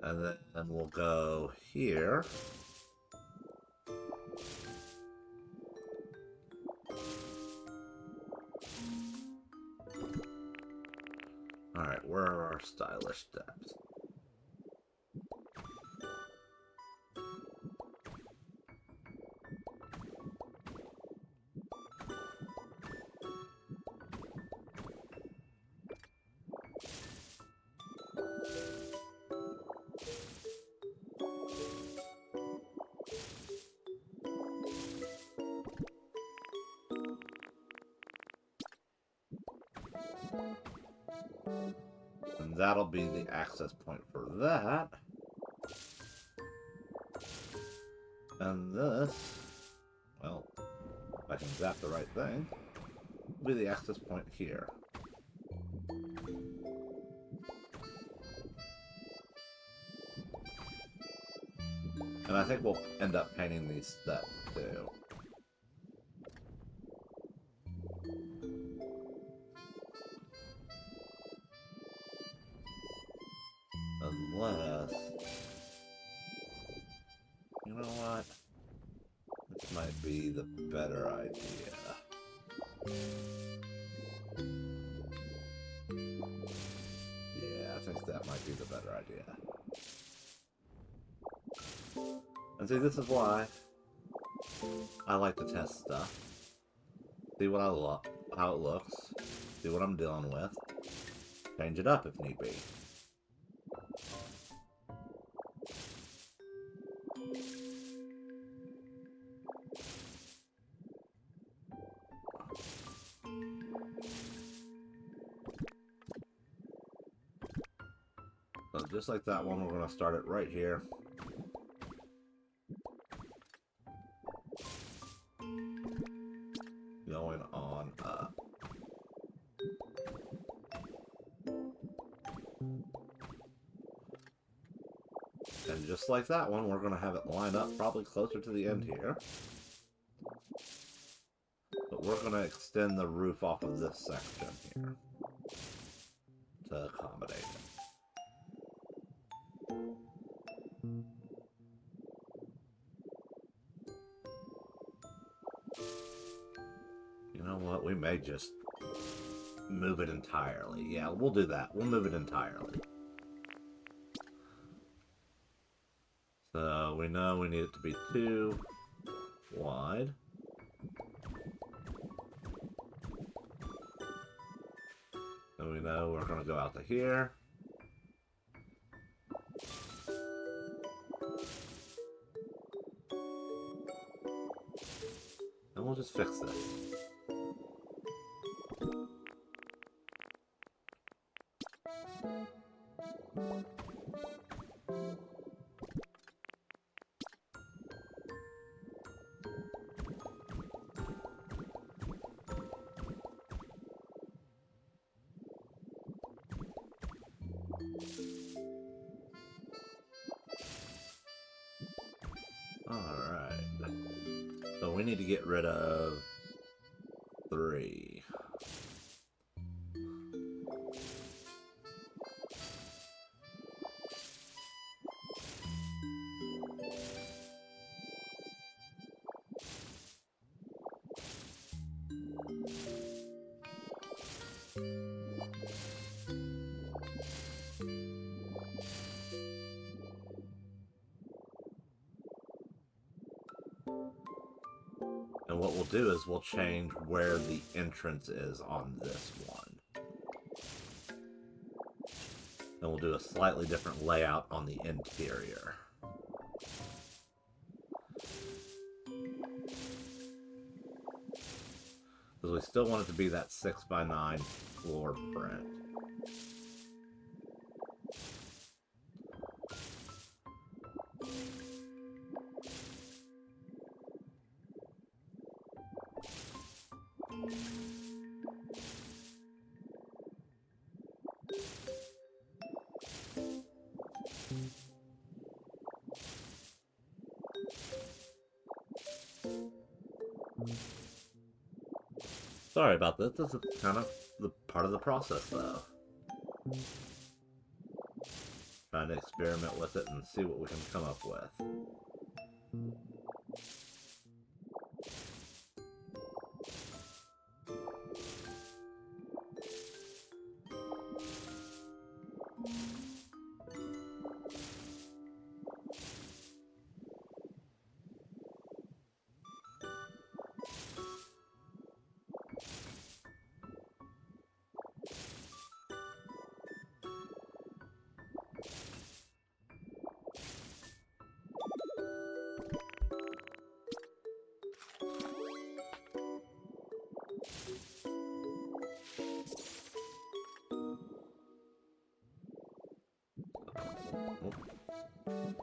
And then we'll go here. Alright, where are our stylish steps? And that'll be the access point for that. And this, well, if I can zap the right thing, will be the access point here. And I think we'll end up painting these steps too. Unless, you know what? This might be the better idea. Yeah, I think that might be the better idea. And see, this is why I like to test stuff. See what how it looks. See what I'm dealing with. Change it up if need be. just like that one, we're going to start it right here. Going on up. And just like that one, we're going to have it line up probably closer to the end here. But we're going to extend the roof off of this section here to accommodate it. You know what? We may just move it entirely. Yeah, we'll do that. We'll move it entirely. So we know we need it to be 2 wide. And we know we're going to go out to here. And we'll just fix this. Alright. So we need to get rid of 3. And what we'll do is we'll change where the entrance is on this one. And we'll do a slightly different layout on the interior. Because we still want it to be that 6x9 floor print. Sorry about this. This is kind of the part of the process, though. Trying to experiment with it and see what we can come up with.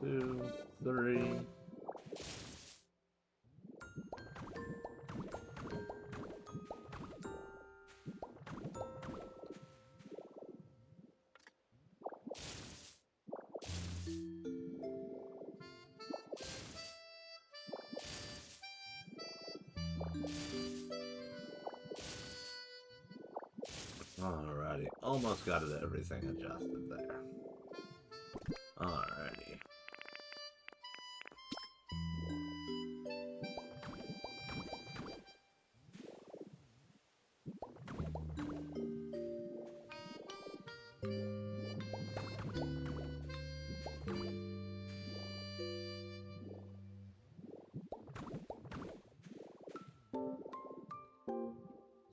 Two, three. Alrighty, almost got it everything adjusted there. Alrighty.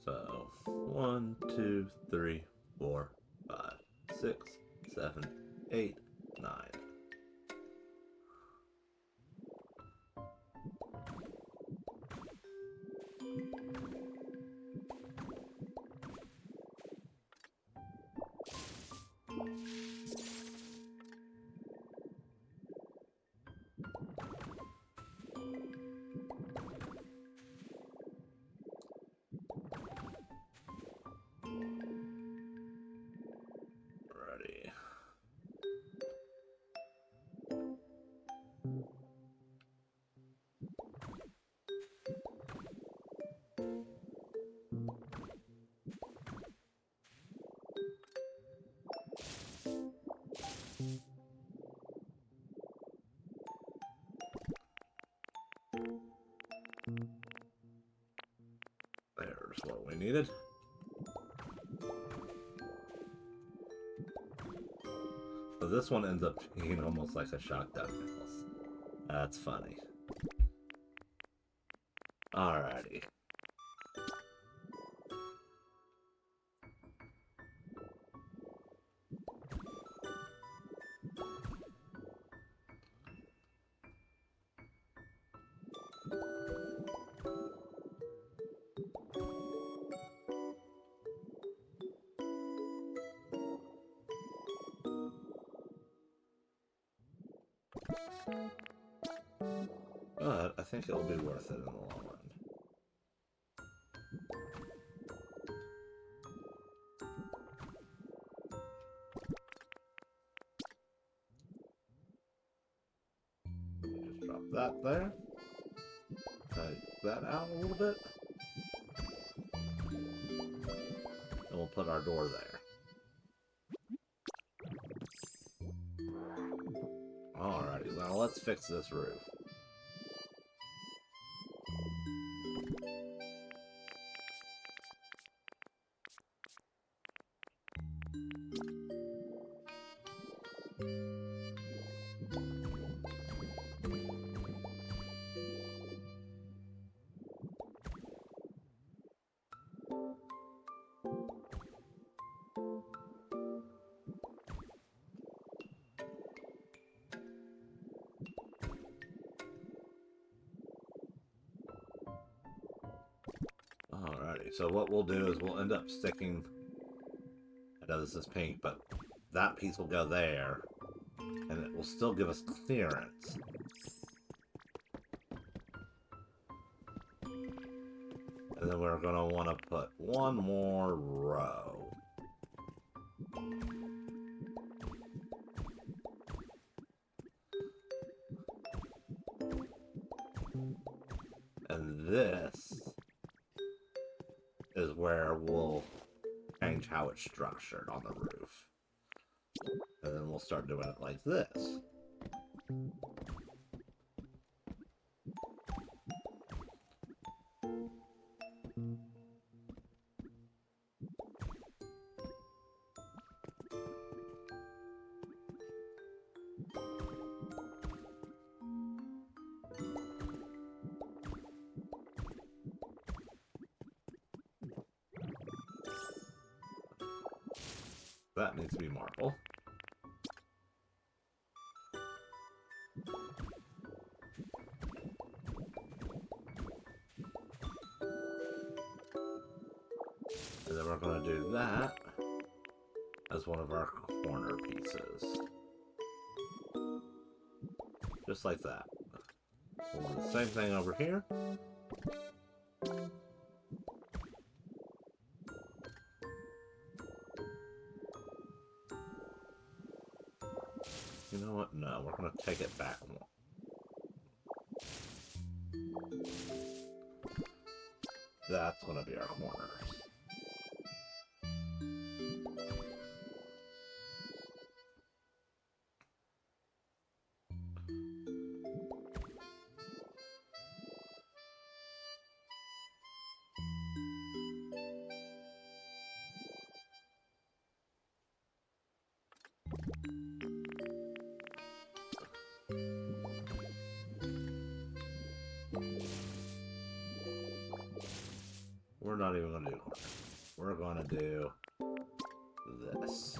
So, 1, 2, 3, 4, 5, 6, 7, 8, 9. needed. So this one ends up being almost like a shotgun mouse. That's funny. Alrighty. But I think it'll be worth it in the long run. Just drop that there. Take that out a little bit. And we'll put our door there. Alrighty, now let's fix this roof. Alrighty, so what we'll do is we'll end up sticking... I know this is pink, but that piece will go there, and it will still give us clearance. And then we're going to want to put one more row. And this is where we'll change how it's structured on the roof. And then we'll start doing it like this. That needs to be marble. And then we're going to do that as one of our corner pieces. Just like that. We'll do the same thing over here. You know what? No, we're going to take it back more. That's going to be our corners. We're not even going to do corners. We're going to do this.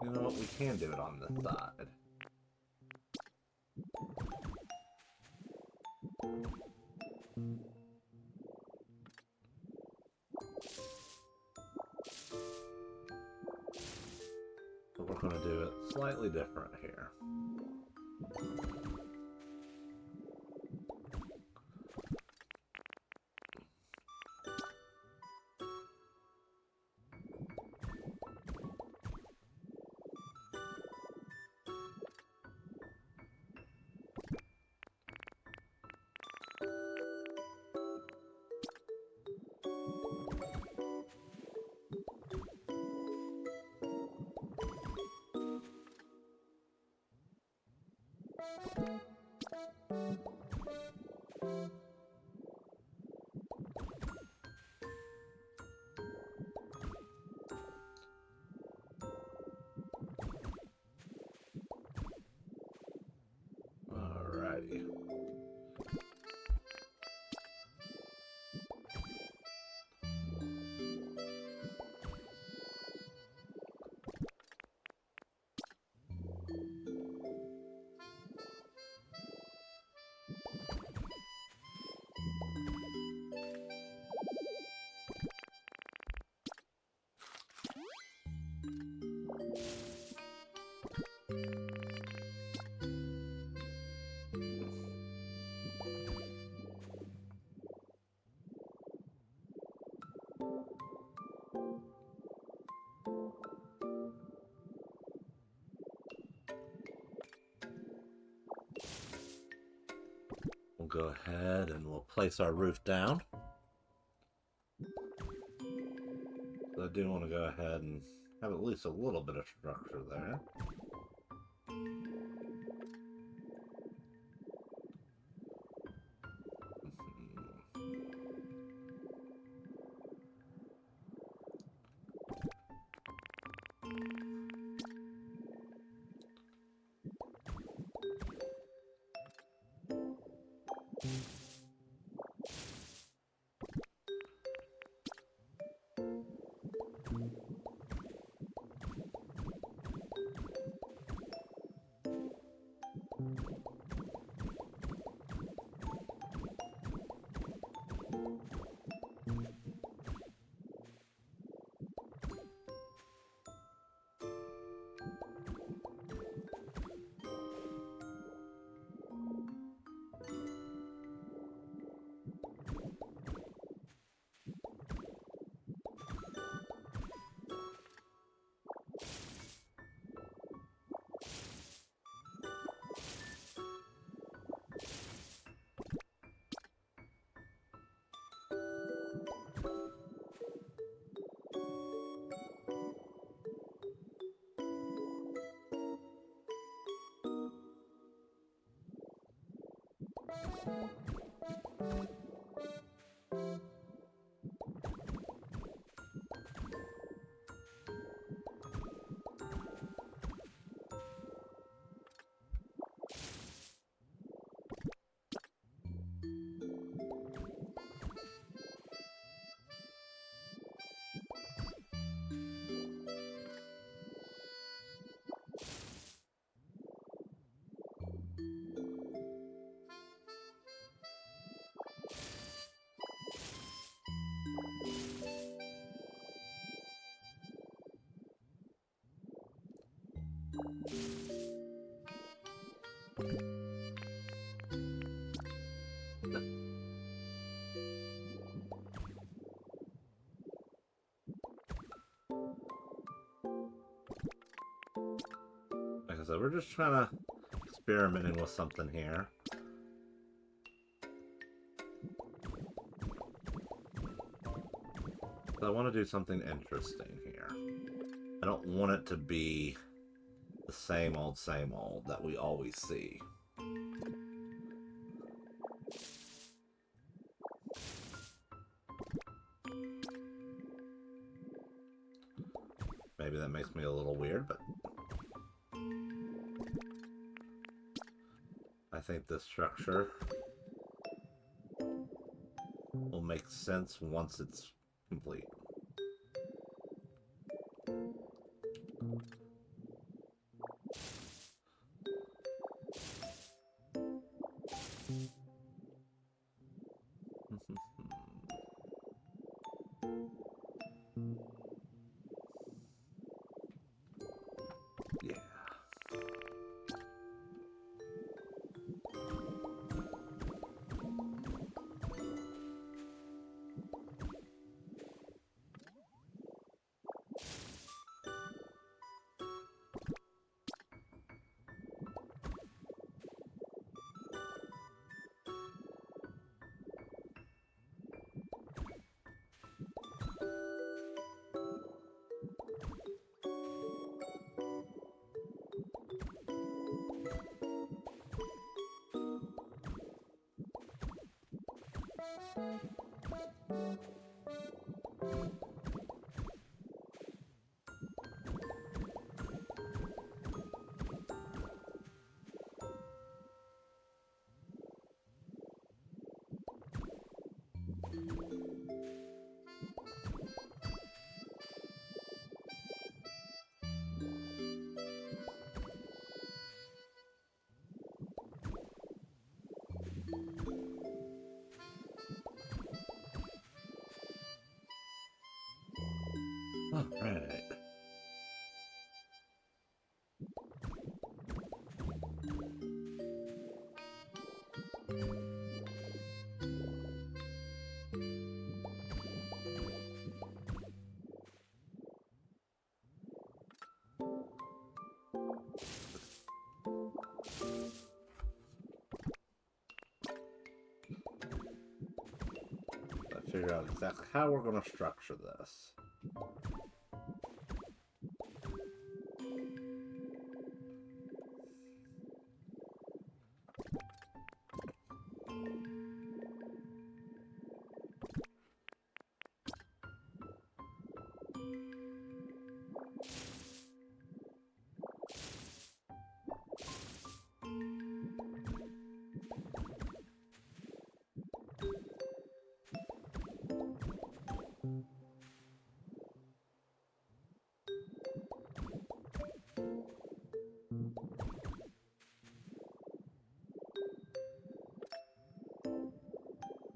You know what? We can do it on this side. But we're going to do it slightly different here. Alrighty. We'll go ahead and we'll place our roof down. So I do want to go ahead and have at least a little bit of structure there. Like I said, we're just trying to experimenting with something here. So I want to do something interesting here. I don't want it to be the same old that we always see. Maybe that makes me a little weird, but I think this structure will make sense once it's complete. Alright. Figure out exactly how we're going to structure this.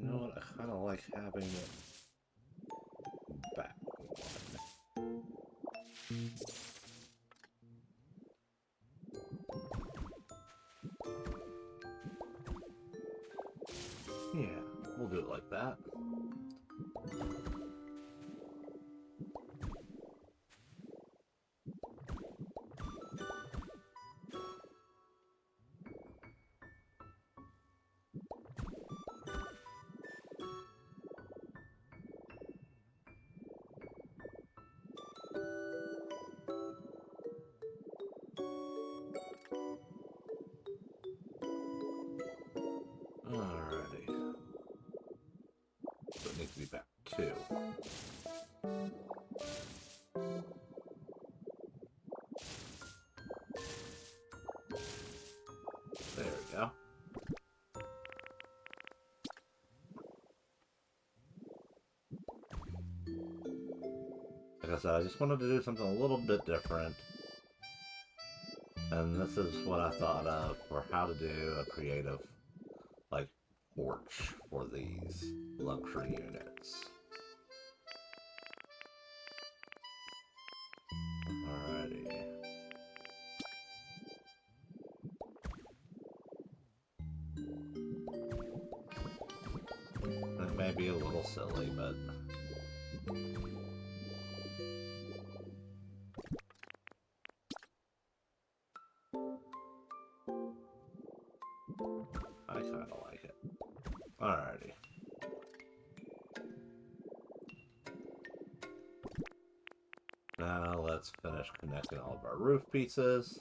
You know what? I kind of like having it back one. Yeah, we'll do it like that. Alrighty. So it needs to be back 2. There we go. Like I said, I just wanted to do something a little bit different. And this is what I thought of for how to do a creative, like, porch for these luxury units. Alrighty. It may be a little silly, but... I kinda like it. Alrighty. Now let's finish connecting all of our roof pieces.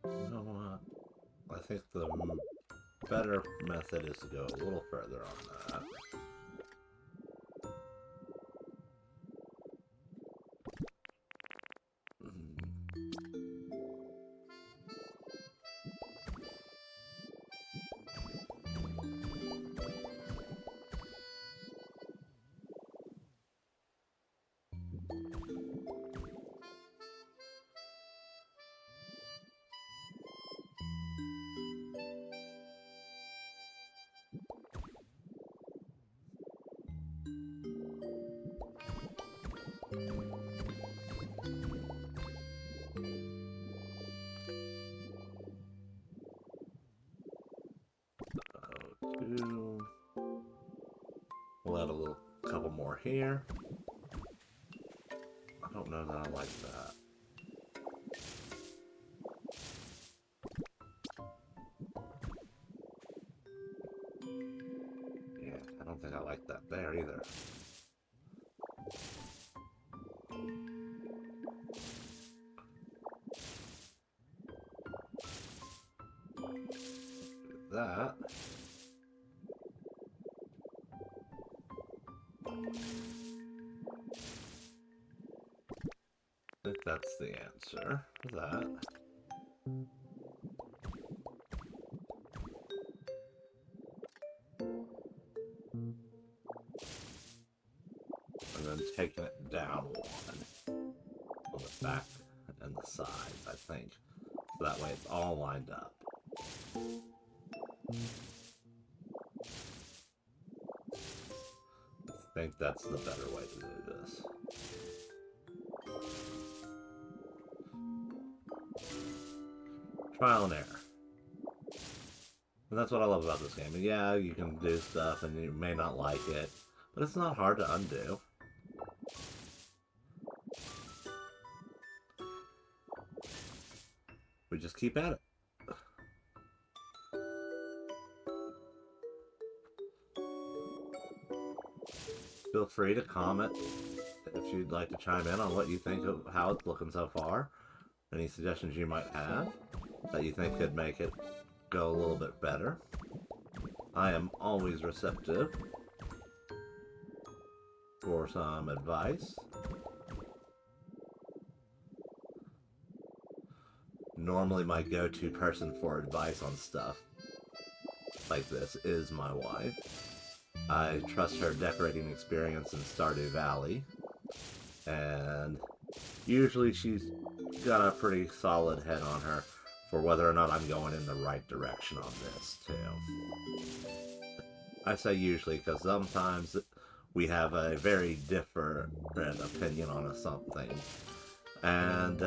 You know what? I think the better method is to go a little further on that. more here. I don't know that I like that. Yeah, I don't think I like that there either. Do that. I think that's the answer for that. And then taking it down one on the back and the sides, I think. So that way it's all lined up. I think that's the better way to do this. Trial and error. And that's what I love about this game. And yeah, you can do stuff and you may not like it, but it's not hard to undo. We just keep at it. Feel free to comment if you'd like to chime in on what you think of how it's looking so far. Any suggestions you might have that you think could make it go a little bit better. I am always receptive for some advice. Normally my go-to person for advice on stuff like this is my wife. I trust her decorating experience in Stardew Valley, and usually she's got a pretty solid head on her for whether or not I'm going in the right direction on this, too. I say usually because sometimes we have a very different opinion on something, and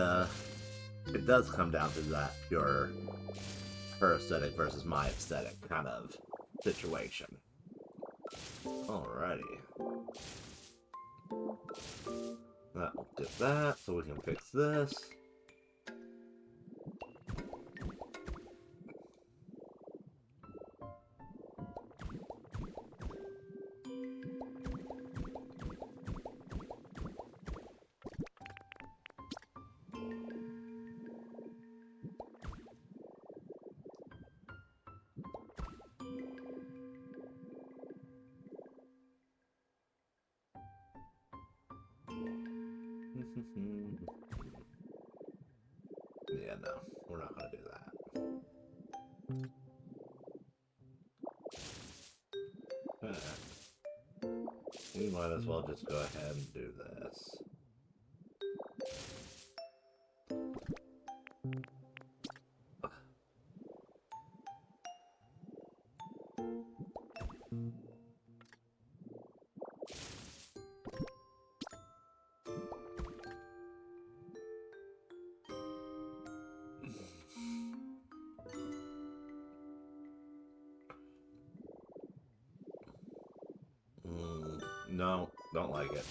it does come down to that pure her aesthetic versus my aesthetic kind of situation. Alrighty. That will get that, so we can fix this. Yeah, no, we're not going to do that. We might as well just go ahead and do this. No, don't like it.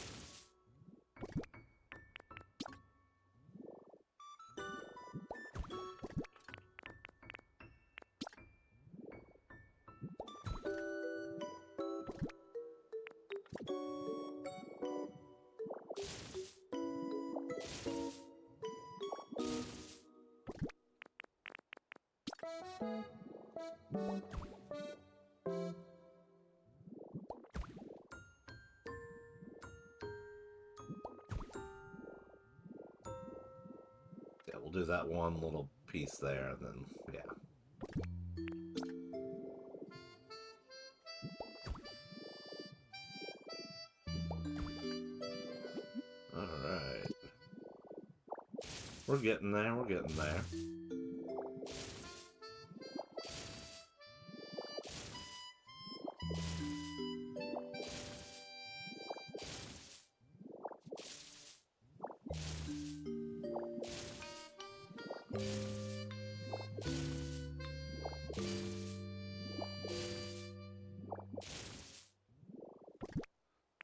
Yeah, we'll do that one little piece there, and then, yeah. Alright. We're getting there, we're getting there.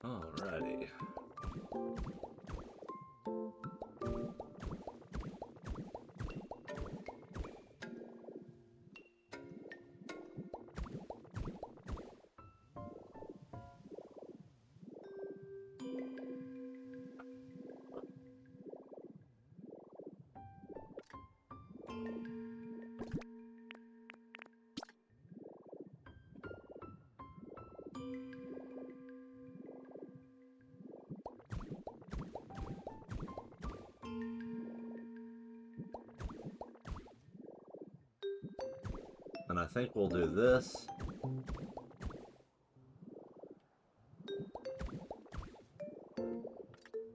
Alrighty. And I think we'll do this.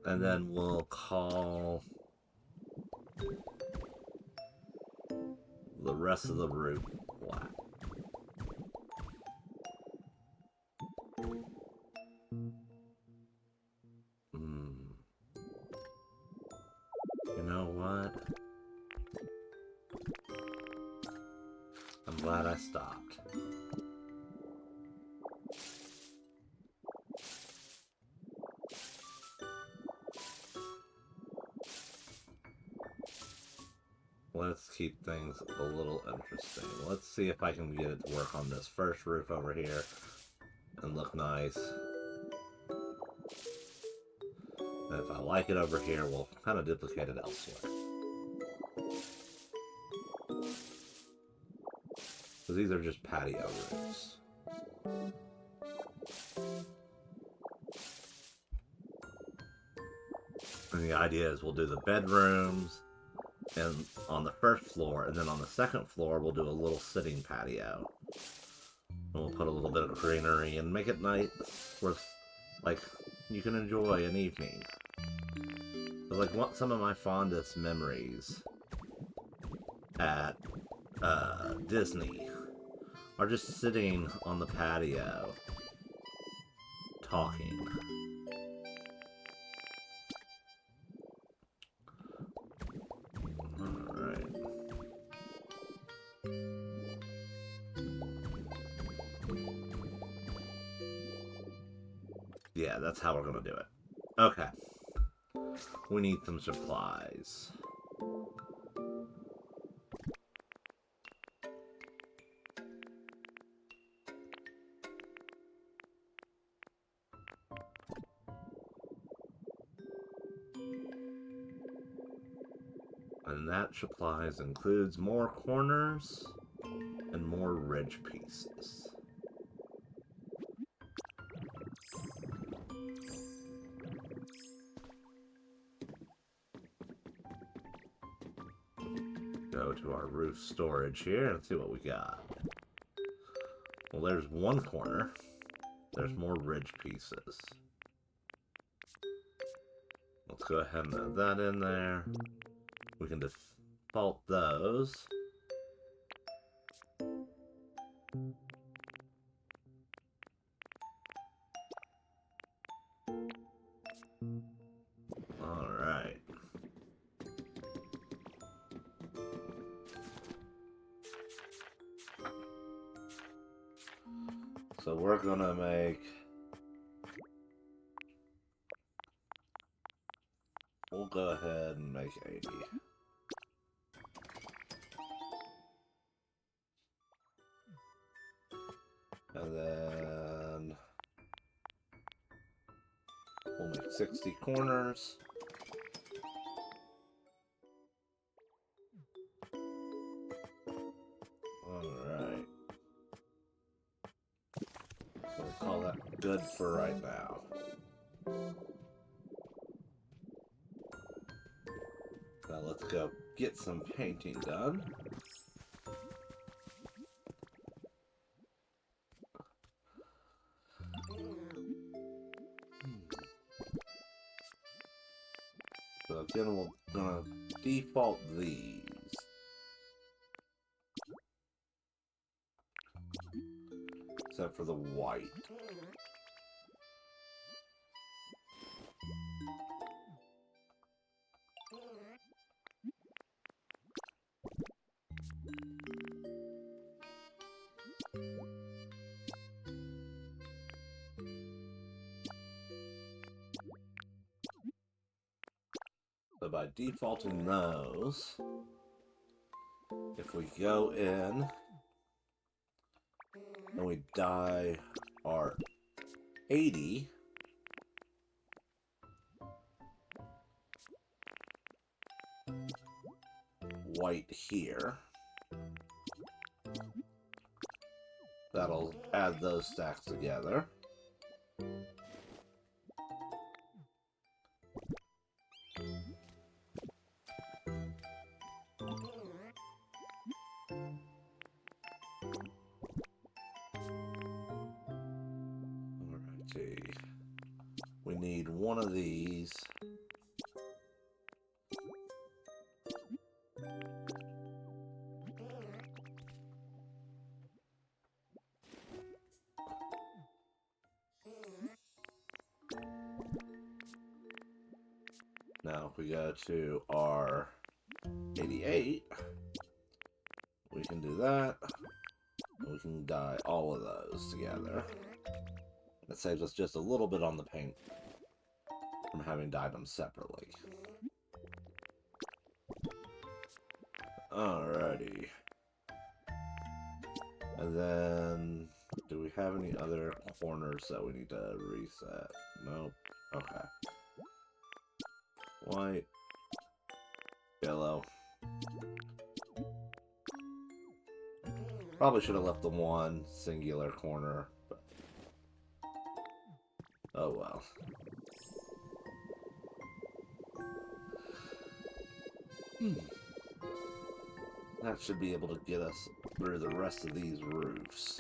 And then we'll call the rest of the roof flat. You know what? I'm glad I stopped. Let's keep things a little interesting. Let's see if I can get it to work on this first roof over here and look nice. And if I like it over here, we'll kind of duplicate it elsewhere. So these are just patio roofs. And the idea is we'll do the bedrooms and on the first floor, and then on the second floor we'll do a little sitting patio. And we'll put a little bit of greenery and make it nice where, like, you can enjoy an evening. So, like, what some of my fondest memories at Disney are just sitting on the patio talking. Alright. Yeah, that's how we're gonna do it. Okay. We need some supplies. And that supplies includes more corners and more ridge pieces. Go to our roof storage here and see what we got. Well, there's one corner. There's more ridge pieces. Let's go ahead and add that in there. We can default those. Alright. So we're gonna make... We'll go ahead and make 80. And then we'll make 60 corners. Alright. We'll call that good for right now. Now let's go get some painting done. So again, we're gonna default these. Except for the white. So by defaulting those, if we go in and we dye our 80, white here, that'll add those stacks together. Alrighty. We need one of these. Now, if we go to our 88, we can do that. We can dye all of those together. It saves us just a little bit on the paint from having dyed them separately. Alrighty. And then, do we have any other corners that we need to reset? Nope. Okay. White. Yellow. Probably should have left the one singular corner, but oh well. That should be able to get us through the rest of these roofs.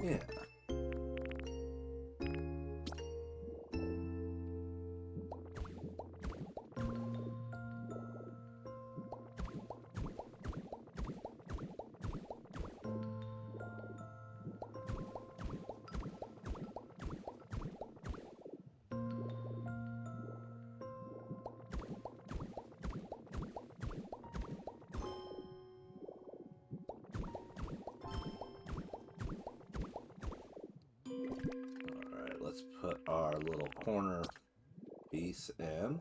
Yeah. Alright, let's put our little corner piece in.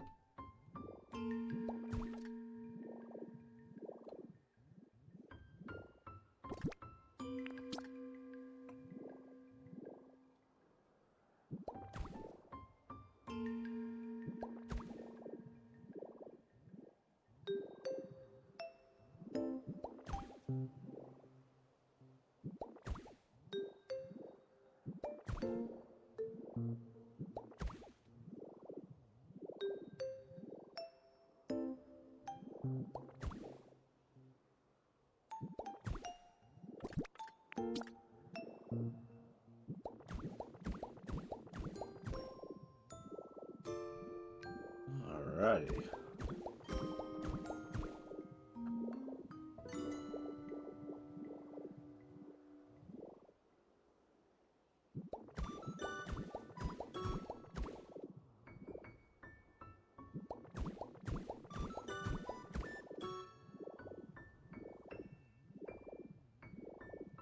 Alrighty.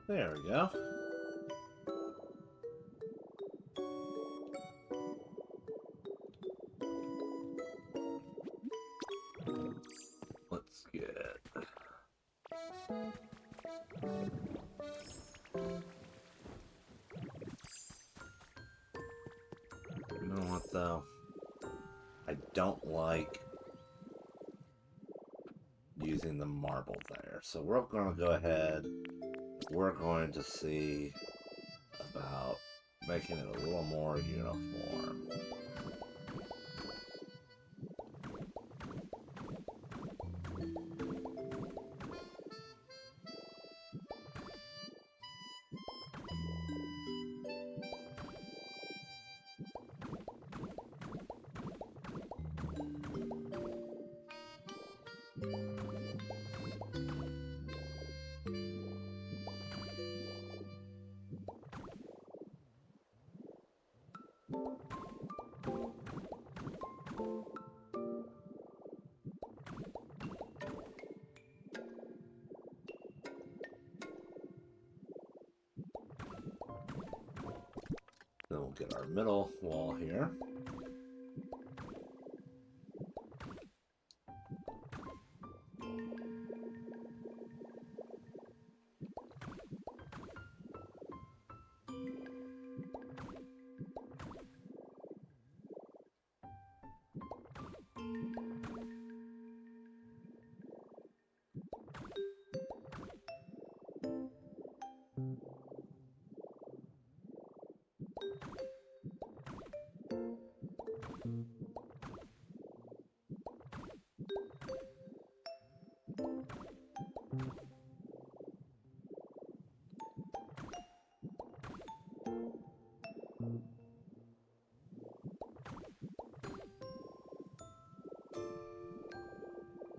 There we go. Let's get... You know what, though? I don't like using the marble there. So we're going to go ahead. We're going to see about making it a little more uniform. get our middle wall here.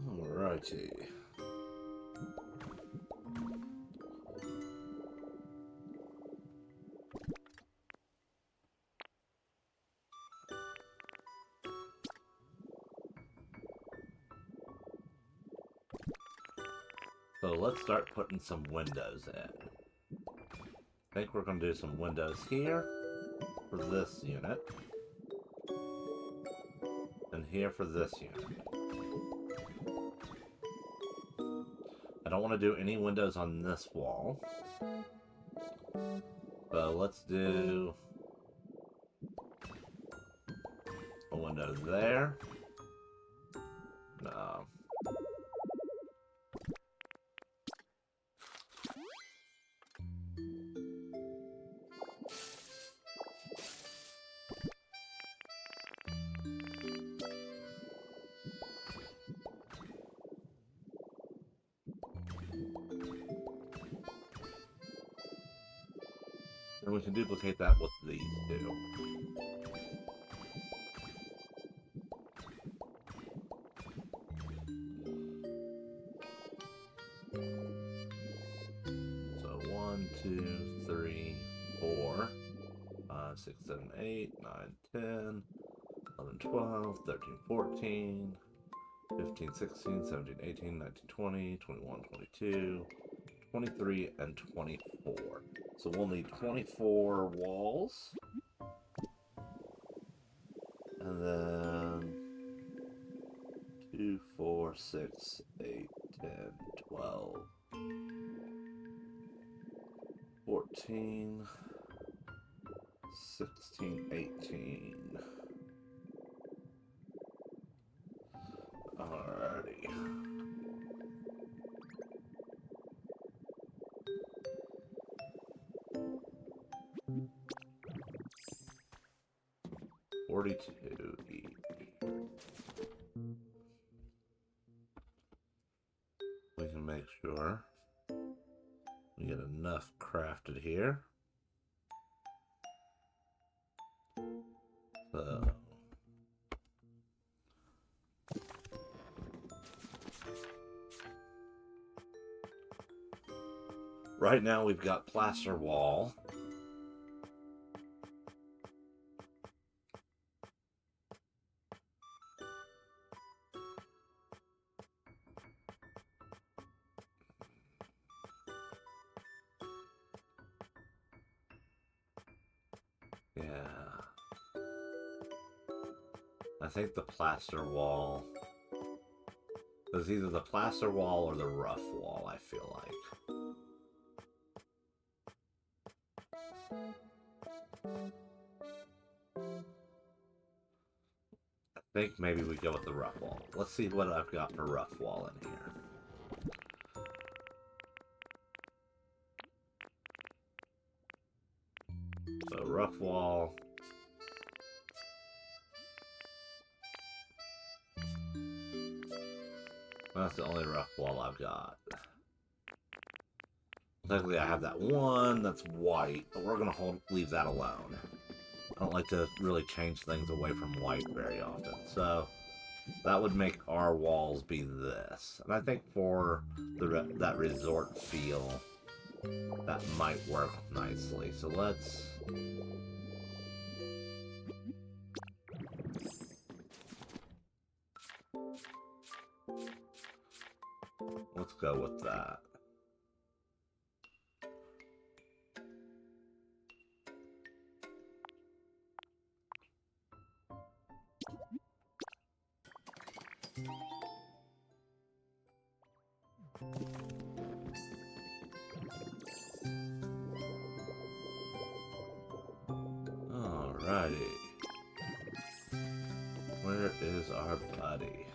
Alrighty. So let's start putting some windows in. I think we're going to do some windows here for this unit. And here for this unit. I don't want to do any windows on this wall. So let's do a window there. No. And we can duplicate that with these two. So 1, 2, 3, 4, 5, 6, 7, 8, 9, 10, 11, 12, 13, 14, 15, 16, 17, 18, 19, 20, 21, 22, 23, and 24. So we'll need 24 walls. And then 2, 4, 6, 8, 10, 12, 14, 16, 18. Alrighty. $42 each. We can make sure we get enough crafted here. So right now we've got plaster wall. Yeah. I think the plaster wall is either the plaster wall or the rough wall, I feel like. I think maybe we go with the rough wall. Let's see what I've got for rough wall in here. So rough wall. That's the only rough wall I've got. Technically, I have that one that's white, but we're gonna leave that alone. I don't like to really change things away from white very often, so that would make our walls be this. And I think for that resort feel, that might work nicely. So let's go with that. Alrighty. Where is our buddy?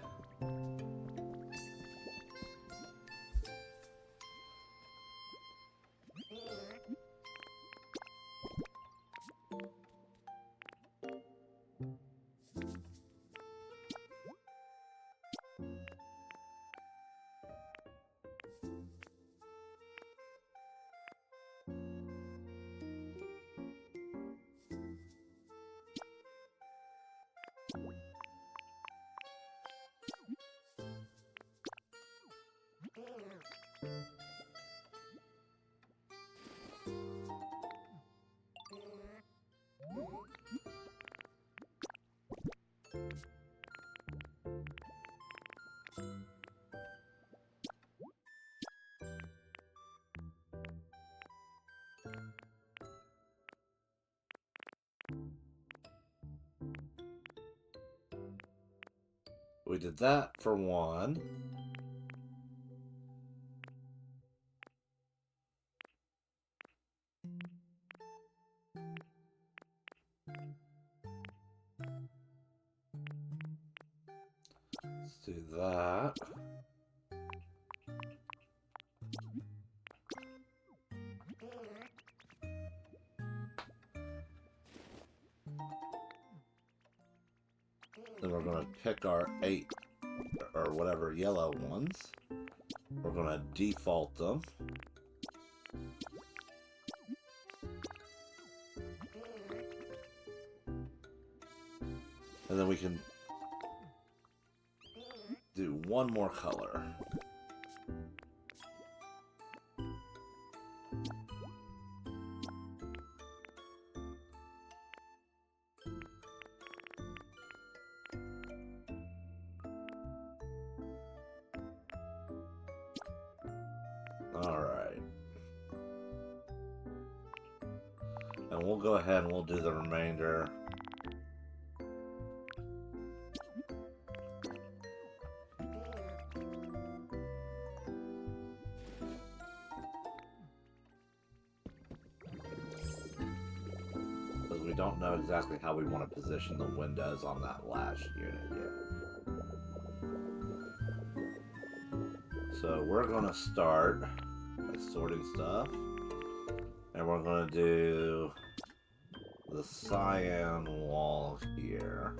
We did that for one. Let's do that. Then we're going to pick our 8 or whatever yellow ones. We're going to default them. And then we can do one more color. Alright. And we'll go ahead and we'll do the remainder. Because we don't know exactly how we want to position the windows on that last unit yet. So we're going to start by sorting stuff. And we're going to do the cyan wall here.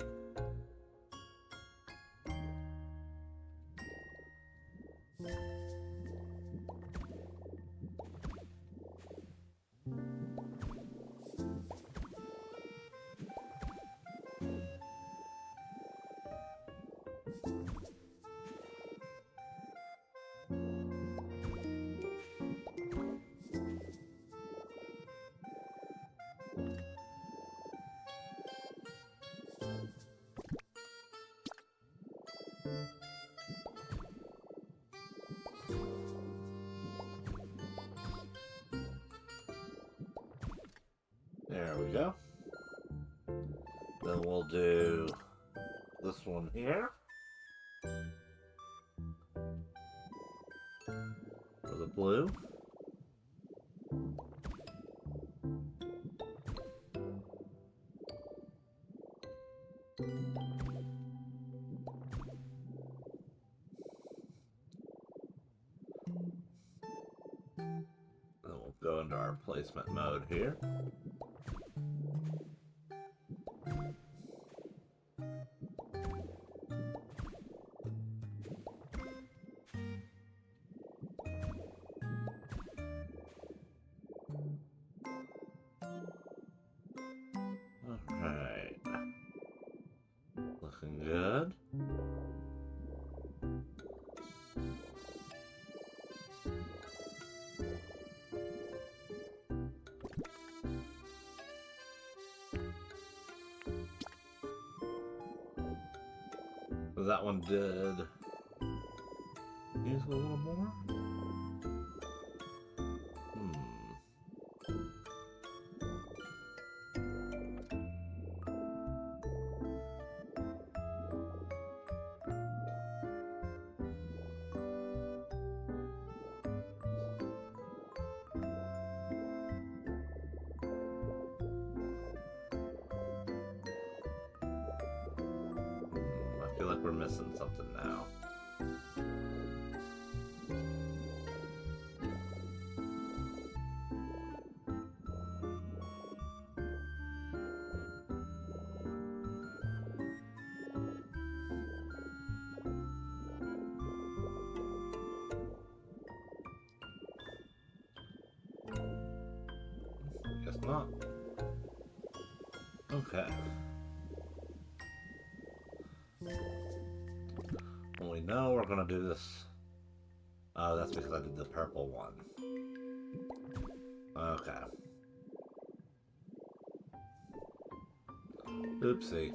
There we go. Then we'll do this one here. For the blue. Then we'll go into our placement mode here. Alright. Looking good. That one did use a little more. like we're missing something now. Guess not. Okay. Well, we know we're gonna do this. Oh, that's because I did the purple one. Okay. Oopsie.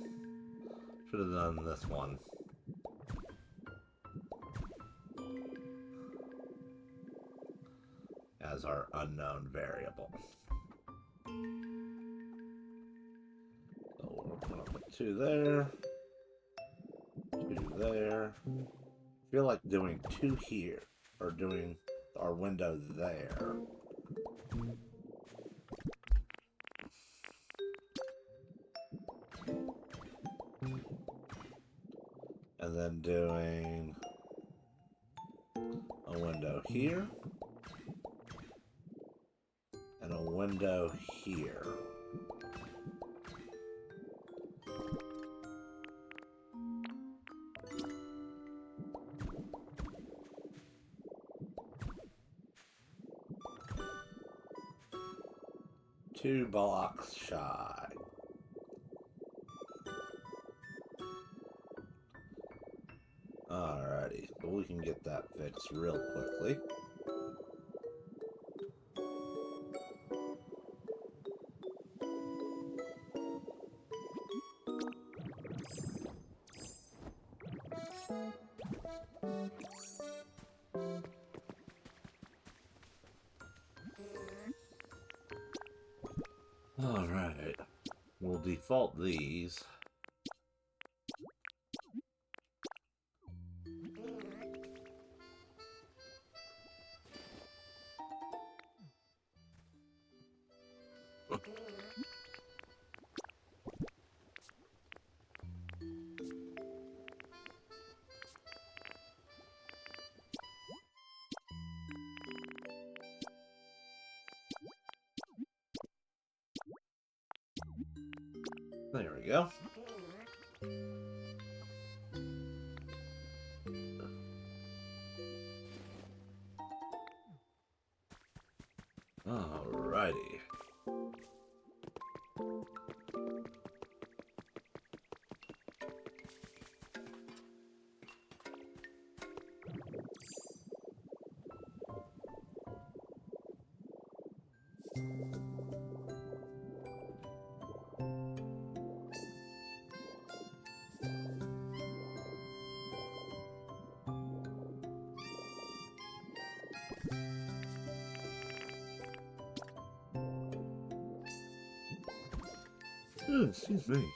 Should have done this one. As our unknown variable. So we're gonna put 2 there. 2 there. I feel like doing 2 here. Or doing our window there. And then doing a window here. And a window here. Two blocks shy. Alrighty, but we can get that fixed real quickly. Alright, we'll default these. There we go. Alrighty. Oh, excuse me.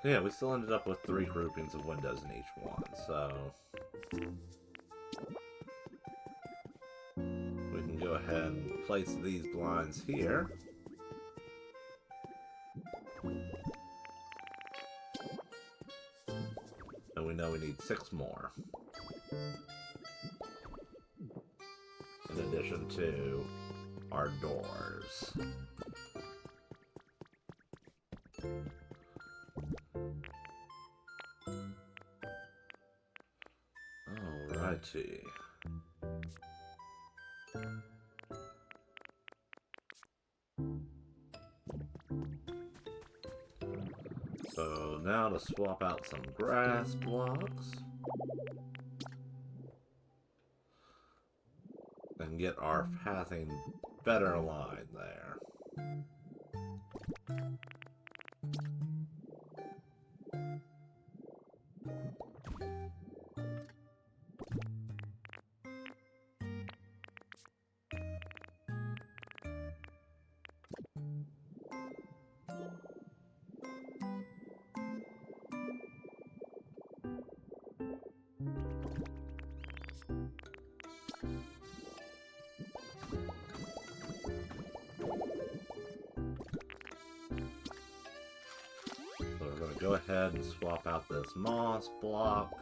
Yeah, we still ended up with 3 groupings of windows in each one, so we can go ahead and place these blinds here. And we know we need 6 more. In addition to our doors. Alrighty. So now to swap out some grass blocks. And get our pathing better aligned there. go ahead and swap out this moss block.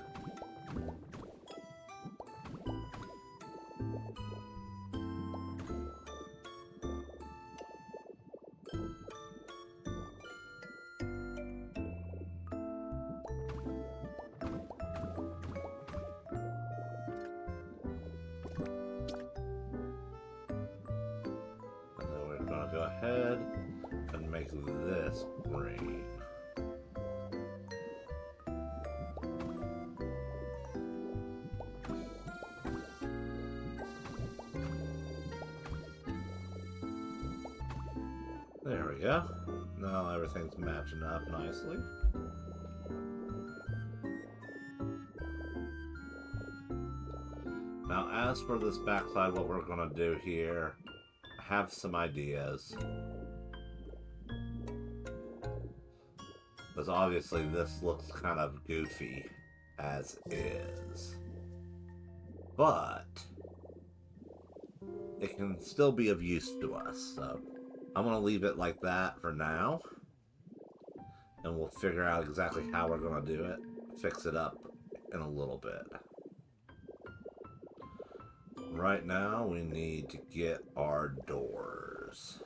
Go ahead and make this green. There we go. Now everything's matching up nicely. Now as for this backside, what we're going to do here, I have some ideas. Because obviously this looks kind of goofy as is. But it can still be of use to us, so I'm going to leave it like that for now. And we'll figure out exactly how we're going to do it, fix it up in a little bit. Right now, we need to get our doors.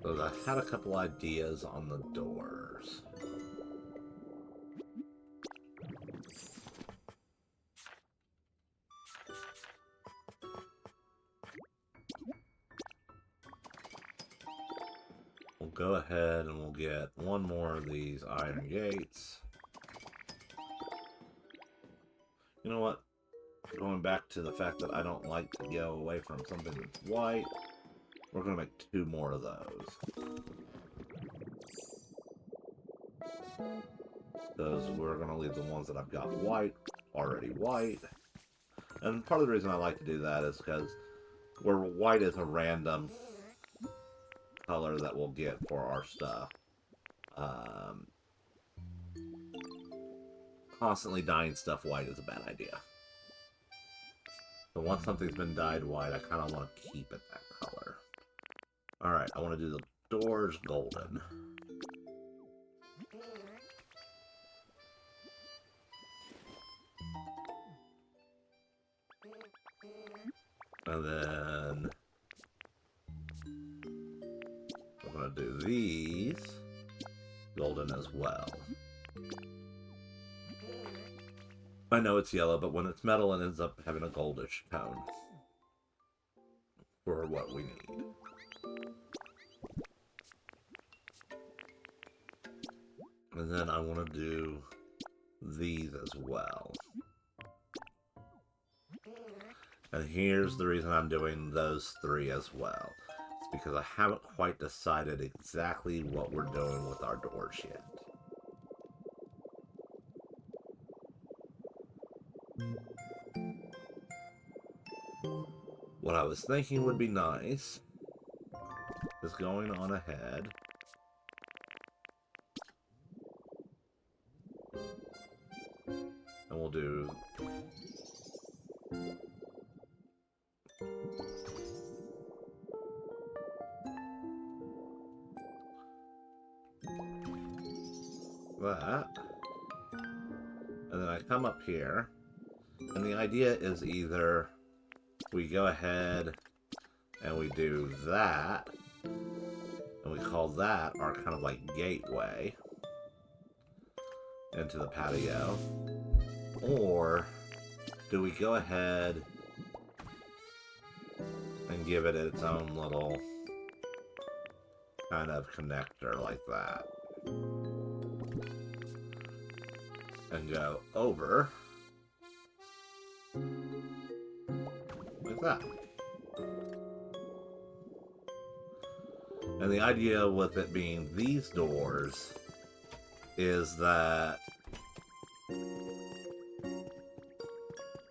So I had a couple ideas on the doors. We'll go ahead and we'll get one more of these iron gates. You know what? Going back to the fact that I don't like to go away from something that's white, we're going to make 2 more of those. Because we're going to leave the ones that I've got white already white. And part of the reason I like to do that is because where white is a random color that we'll get for our stuff. Constantly dyeing stuff white is a bad idea. So once something's been dyed white, I kind of want to keep it that color. Alright, I want to do the doors golden. And then we're going to do these golden as well. I know it's yellow, but when it's metal, it ends up having a goldish tone for what we need. And then I want to do these as well. And here's the reason I'm doing those 3 as well. It's because I haven't quite decided exactly what we're doing with our doors yet. What I was thinking would be nice is going on ahead and we'll do that, and then I come up here, and the idea is either we go ahead and we do that, and we call that our kind of like gateway into the patio, or do we go ahead and give it its own little kind of connector like that, and go over like that. And the idea with it being these doors is that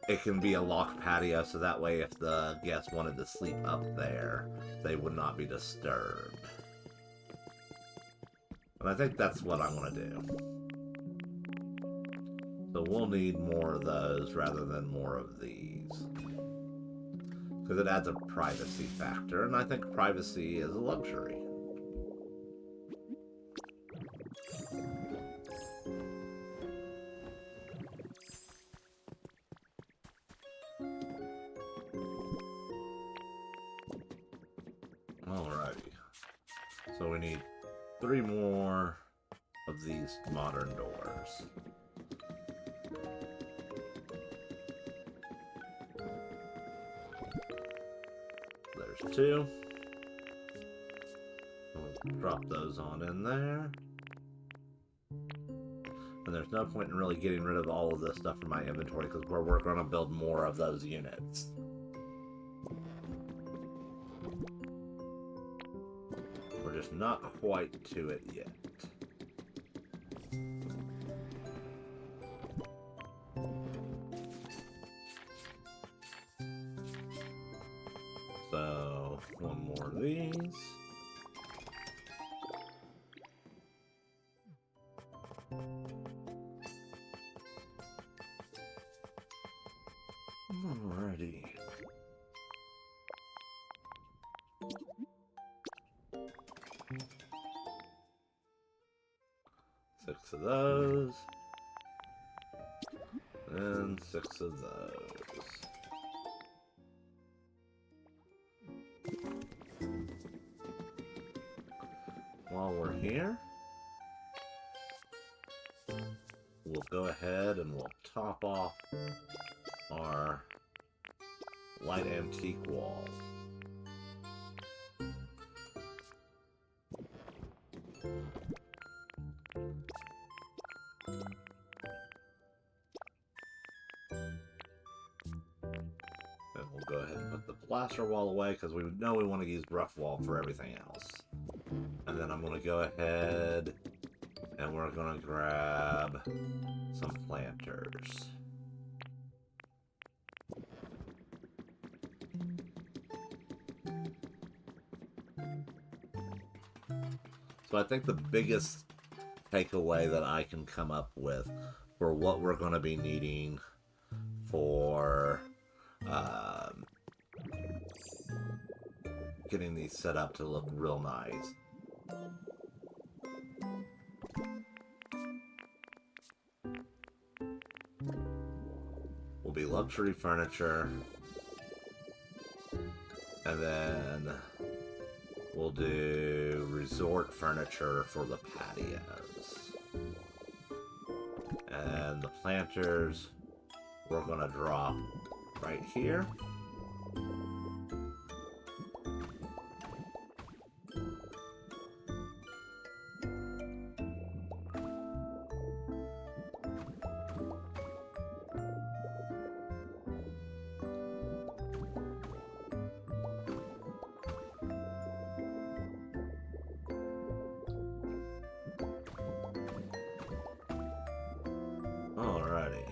it can be a locked patio, so that way if the guests wanted to sleep up there, they would not be disturbed. And I think that's what I'm going to do. So we'll need more of those rather than more of these. Because it adds a privacy factor, and I think privacy is a luxury. Alrighty. So we need 3 more of these modern doors. There's 2. We'll drop those on in there. And there's no point in really getting rid of all of this stuff from my inventory because we're going to build more of those units. We're just not quite to it yet. So, 1 more of these. Alrighty. Six of those. And 6 of those. While we're here, we'll go ahead and we'll top off our light antique wall. And we'll go ahead and put the plaster wall away because we know we want to use rough wall for everything else. And then I'm going to go ahead and we're going to grab some planters. So I think the biggest takeaway that I can come up with for what we're going to be needing for getting these set up to look real nice. Will be luxury furniture, and then we'll do resort furniture for the patios. And the planters we're going to drop right here. Alrighty.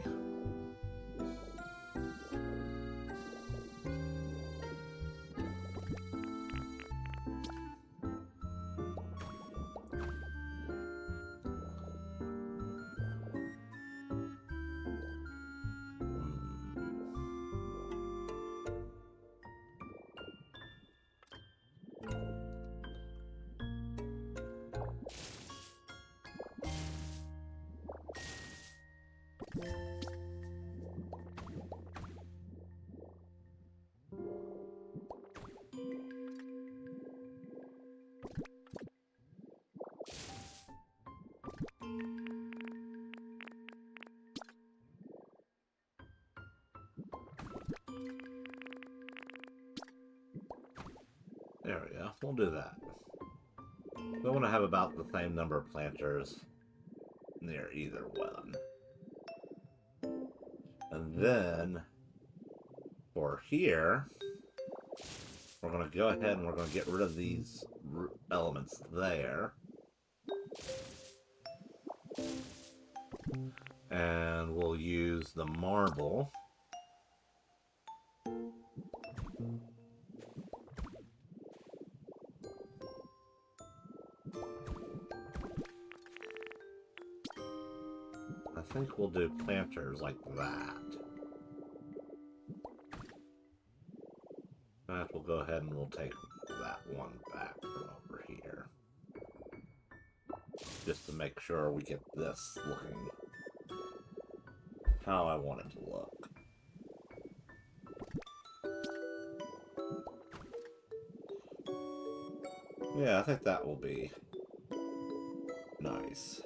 There we go. We'll do that. We want to have about the same number of planters near either one. And then, for here, We're going to go ahead and we're going to get rid of these elements there. And we'll use the marble. I think we'll do planters like that. And we'll go ahead and we'll take that one back from over here. Just to make sure we get this looking how I want it to look. Yeah, I think that will be nice.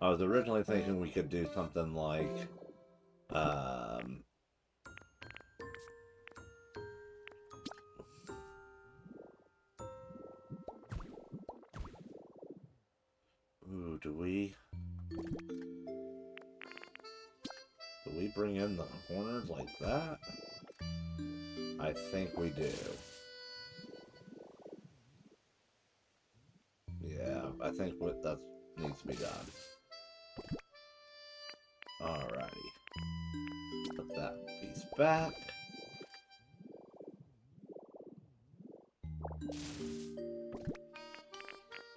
I was originally thinking we could do something like, ooh, do we bring in the corners like that? I think we do. Yeah, I think that needs to be done. Alrighty. Put that piece back.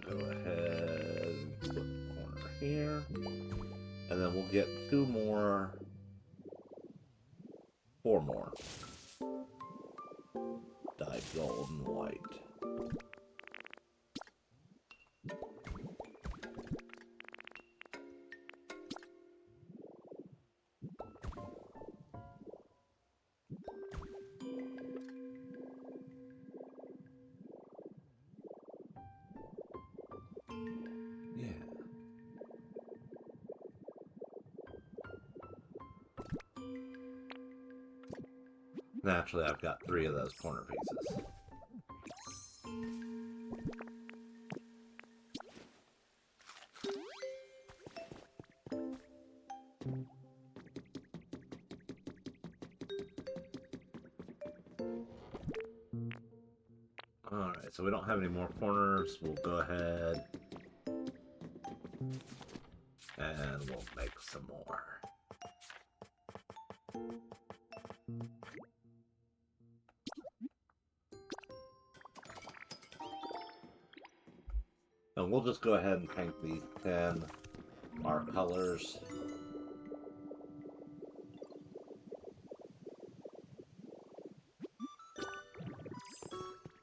Go ahead and put the corner here. And then we'll get 4 more. Dyed gold and white. Naturally, I've got 3 of those corner pieces. Alright, so we don't have any more corners. We'll go ahead and we'll make some more. And we'll just go ahead and paint these 10 our colors.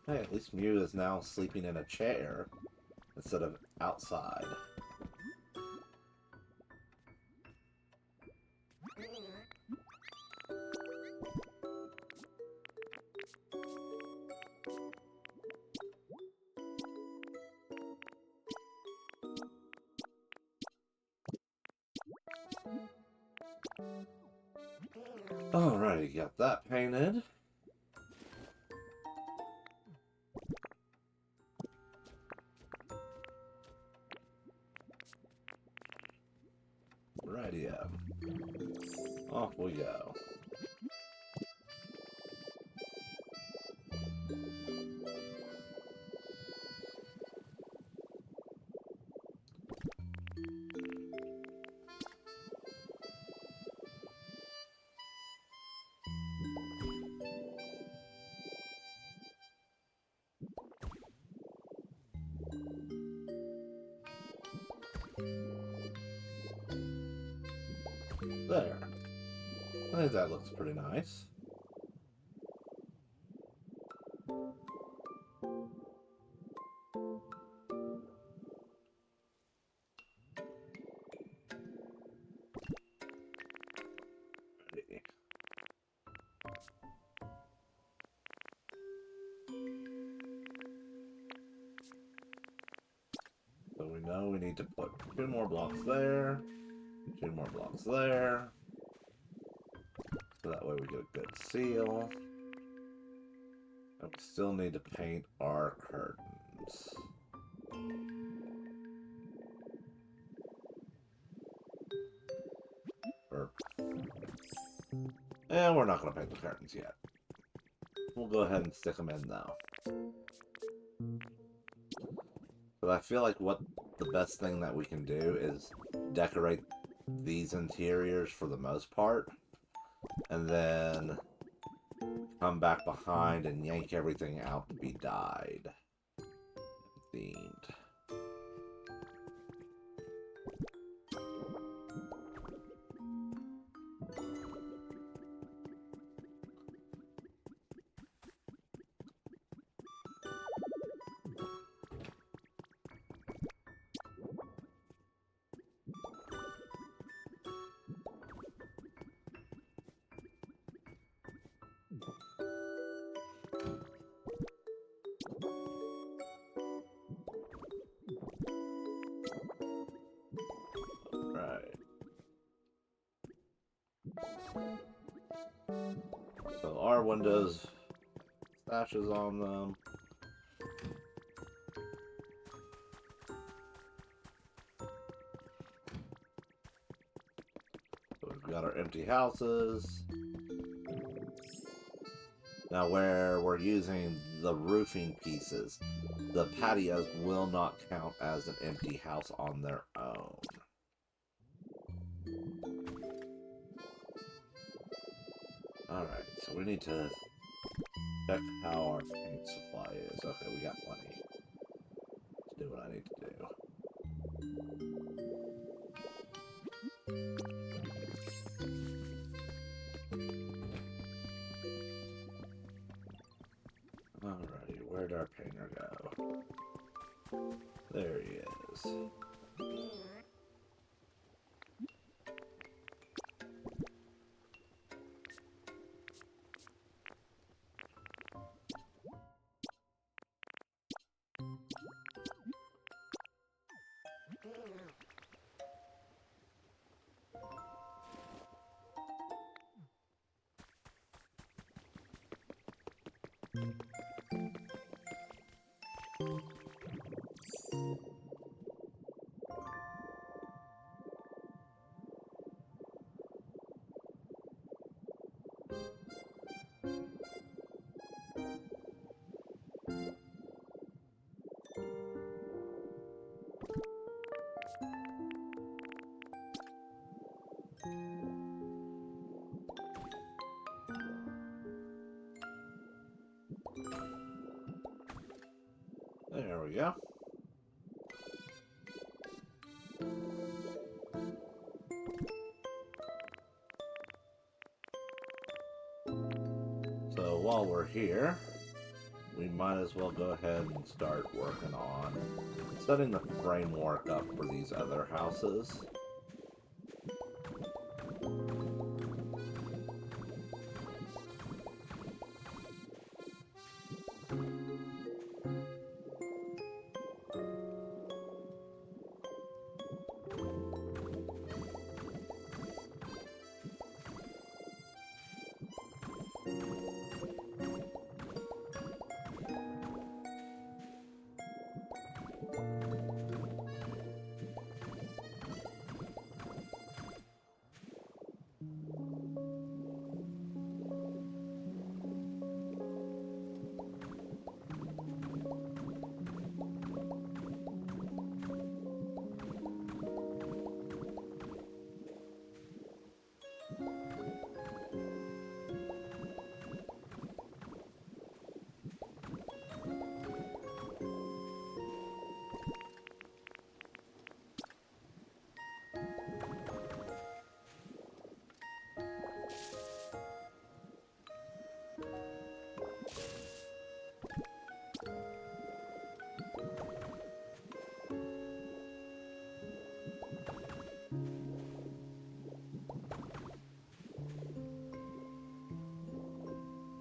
Hey, at least Mew is now sleeping in a chair instead of outside. Alrighty, got that painted. Rightio. Off we go. There. I think that looks pretty nice. So we know we need to put 2 more blocks there, 2 more blocks there. So that way we get a good seal. And we still need to paint our curtains. And we're not going to paint the curtains yet. We'll go ahead and stick them in, though. But I feel like what the best thing that we can do is decorate these interiors for the most part. And then come back behind and yank everything out to be dyed. Themed. So our windows, sashes on them. So we've got our empty houses. Now where we're using the roofing pieces, the patios will not count as an empty house on their own. Alright, so we need to check how our paint supply is. Okay, we got plenty. Let's do what I need to do. Alrighty, where'd our painter go? There he is. There we go. So while we're here, we might as well go ahead and start working on setting the framework up for these other houses.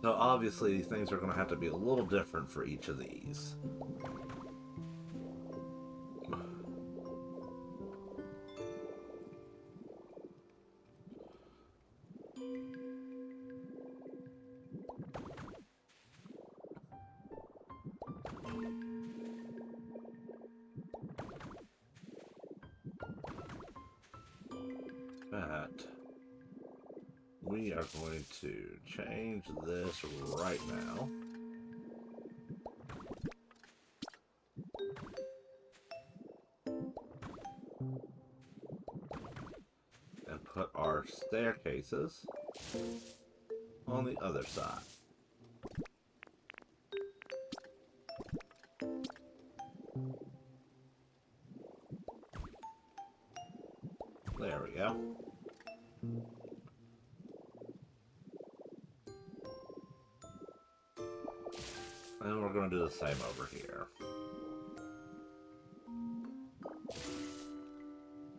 So obviously things are going to have to be a little different for each of these. But we we are going to change this right now. And put our staircases on the other side. There we go. And we're going to do the same over here.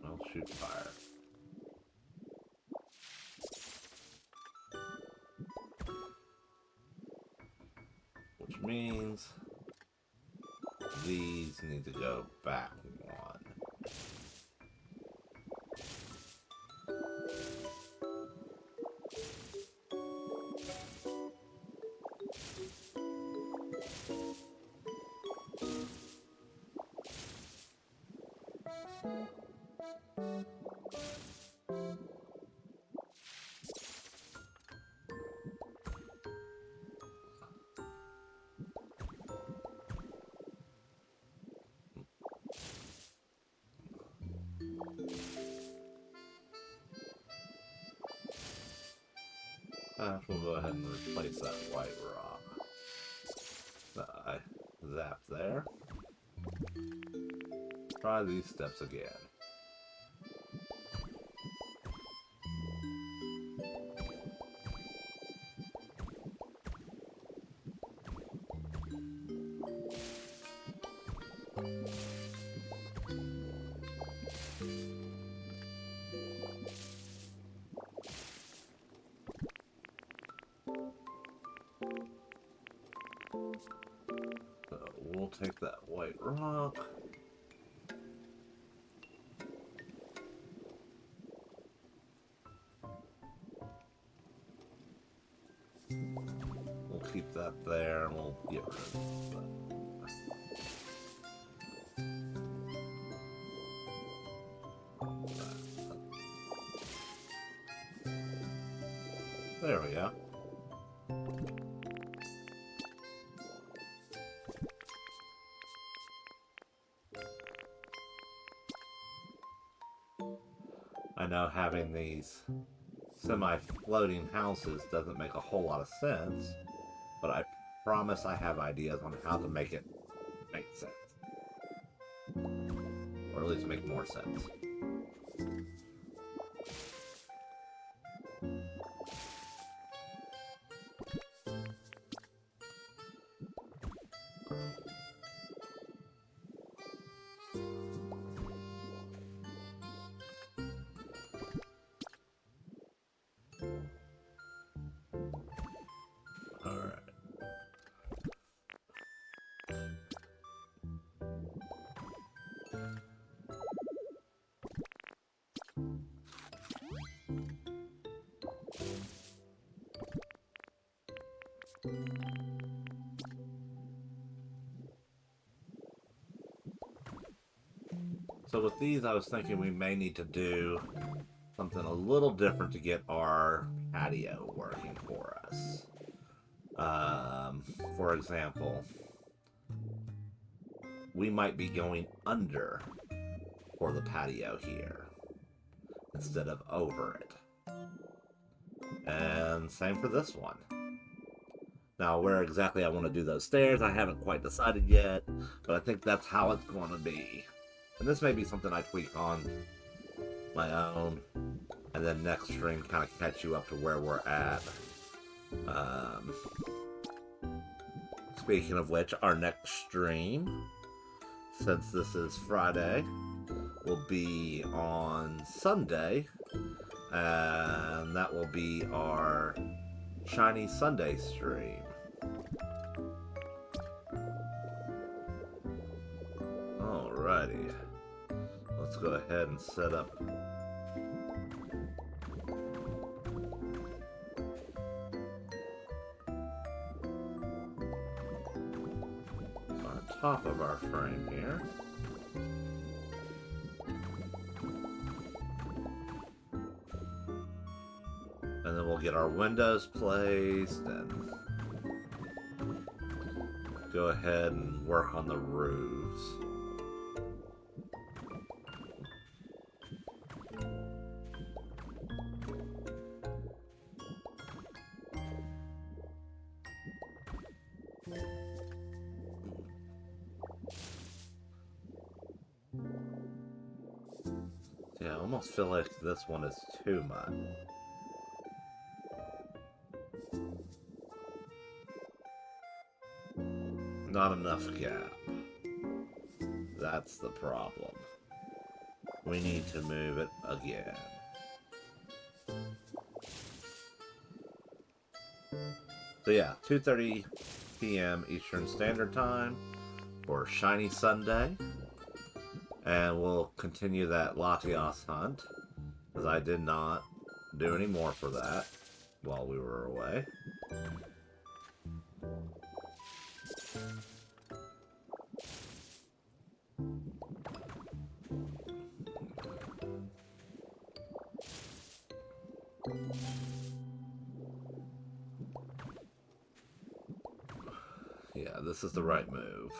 I'll shoot fire. Which means these need to go back one. We'll go ahead and replace that white rock. Zap there. Try these steps again. So we'll take that white rock. We'll keep that there and we'll get rid of that. There we go. I know having these semi-floating houses doesn't make a whole lot of sense, but I promise I have ideas on how to make it make sense. Or at least make more sense. So with these, I was thinking we may need to do something a little different to get our patio working for us. For example, we might be going under for the patio here instead of over it. And same for this one. Now, where exactly I want to do those stairs, I haven't quite decided yet, but I think that's how it's going to be. And this may be something I tweak on my own, and then next stream kind of catch you up to where we're at. Speaking of which, our next stream, since this is Friday, will be on Sunday, and that will be our Shiny Sunday stream. Alrighty. Let's go ahead and set up on top of our frame here. And then we'll get our windows placed and go ahead and work on the roofs. Yeah, I almost feel like this one is too much. Not enough gap. That's the problem. We need to move it again. So yeah, 2:30 p.m. Eastern Standard Time for Shiny Sunday. And we'll continue that Latios hunt, because I did not do any more for that while we were away. Yeah, this is the right move.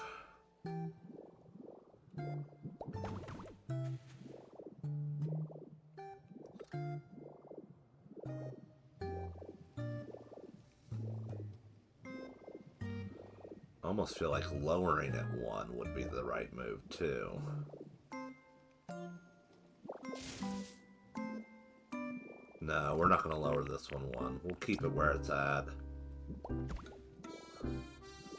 I almost feel like lowering it one would be the right move too. No, we're not going to lower this one. We'll keep it where it's at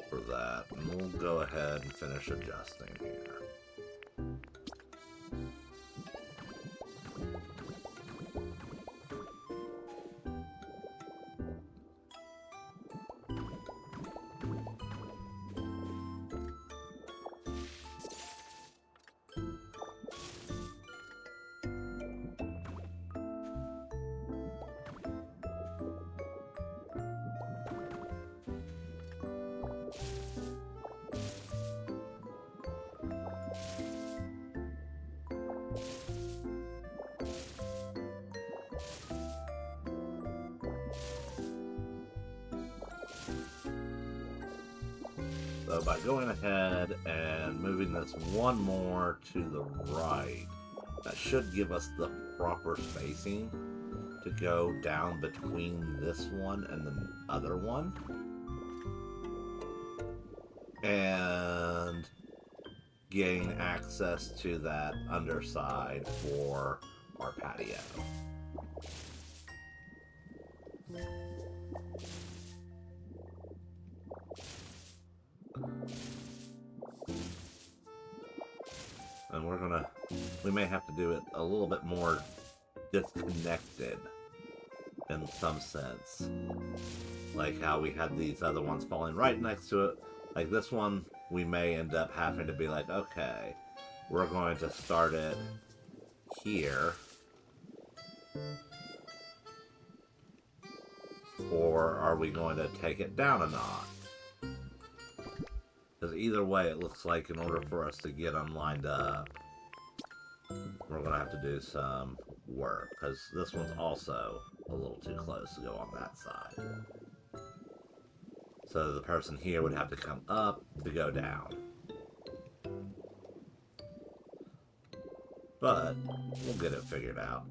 for that. And we'll go ahead and finish adjusting here. So by going ahead and moving this one more to the right, that should give us the proper spacing to go down between this one and the other one. And gain access to that underside for our patio. And we may have to do it a little bit more disconnected in some sense. Like how we had these other ones falling right next to it. Like this one, we may end up having to be like, okay, we're going to start it here. Or are we going to take it down a notch? Because either way, it looks like in order for us to get them lined up, we're going to have to do some work. Because this one's also a little too close to go on that side. So the person here would have to come up to go down. But we'll get it figured out.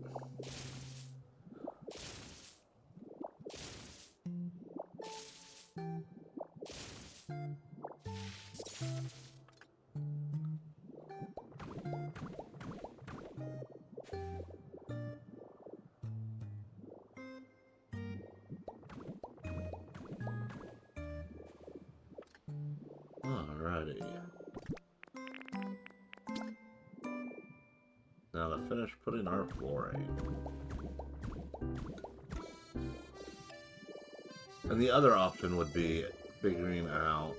Alrighty. Now to finish putting our flooring. And the other option would be figuring out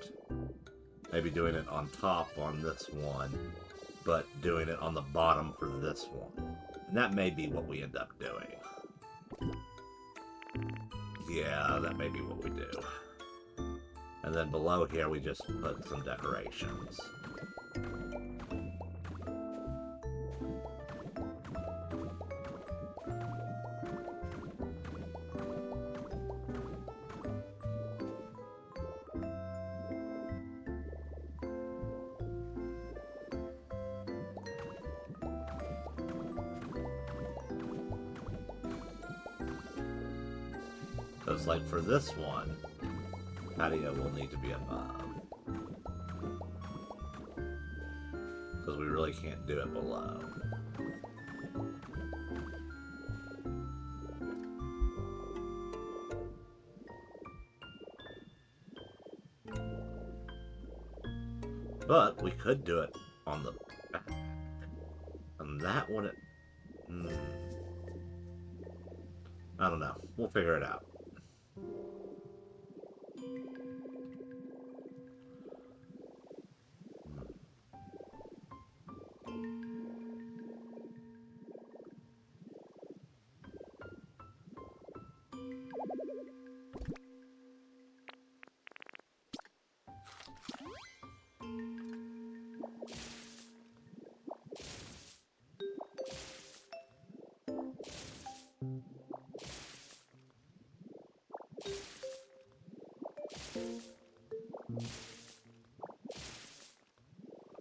maybe doing it on top on this one, but doing it on the bottom for this one. And that may be what we end up doing. Yeah, that may be what we do. And then below here we just put some decorations. Because, like, for this one, patio will need to be above. Because we really can't do it below. But we could do it on the back. And that one, I don't know. We'll figure it out.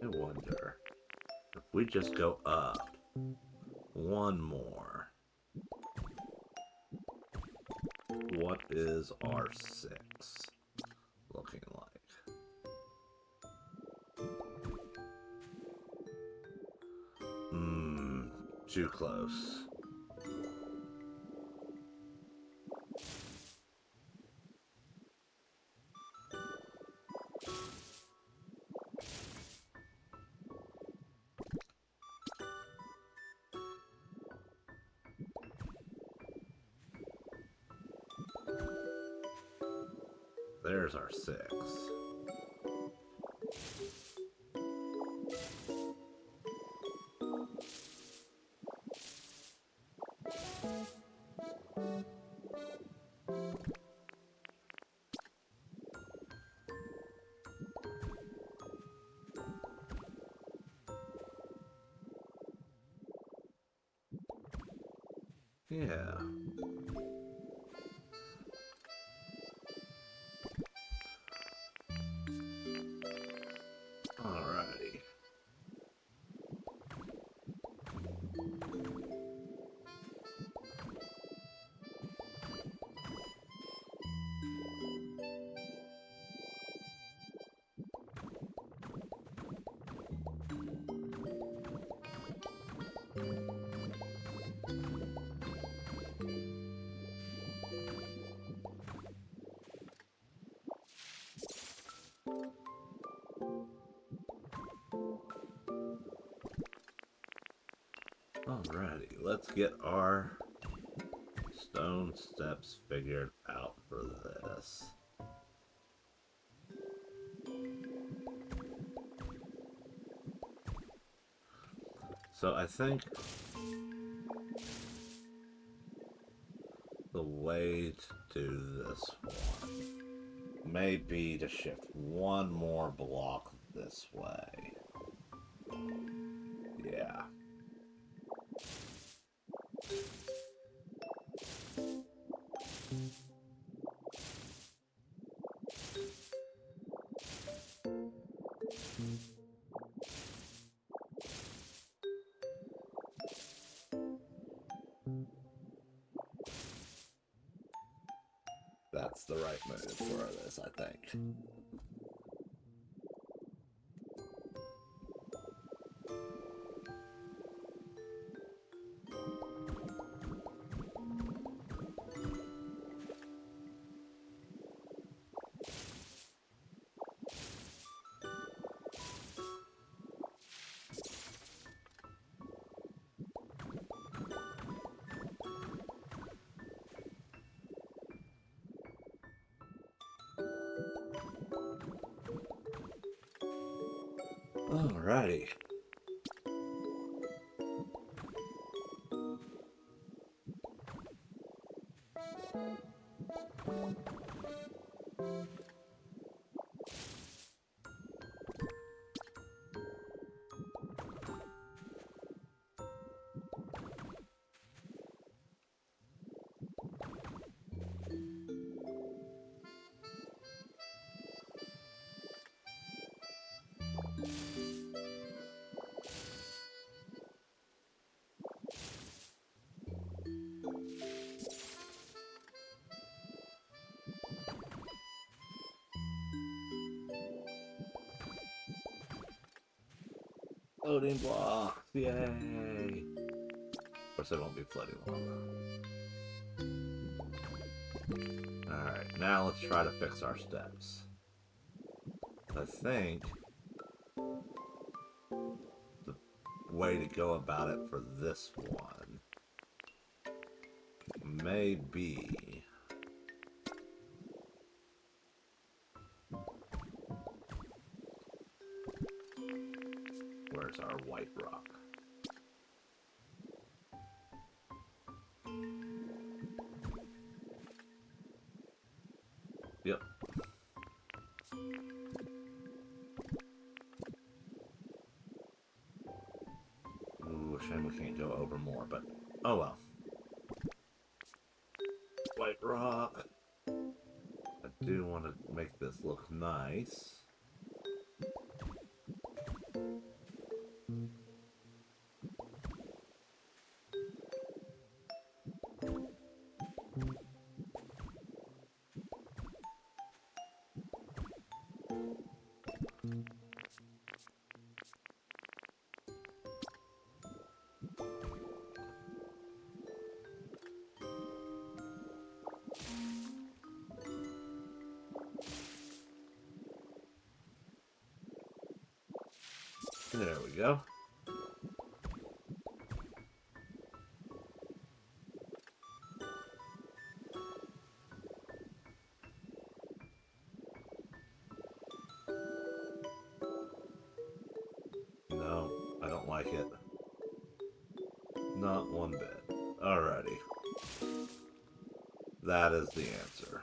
I wonder if we just go up one more. What is R6 looking like? Too close. There's our 6. Yeah. Alrighty. Alrighty, let's get our stone steps figured out for this. So I think the way to do this one may be to shift one more block this way. Yeah. That's the right move for this, I think. Alrighty. Floating blocks, yay! Of course, they won't be floating long. Alright, now let's try to fix our steps. I think the way to go about it for this one may be... Where's our white rock? Yep. Ooh, shame we can't go over more, but oh well. White rock. I do want to make this look nice. There we go. No, I don't like it. Not one bit. Alrighty. That is the answer.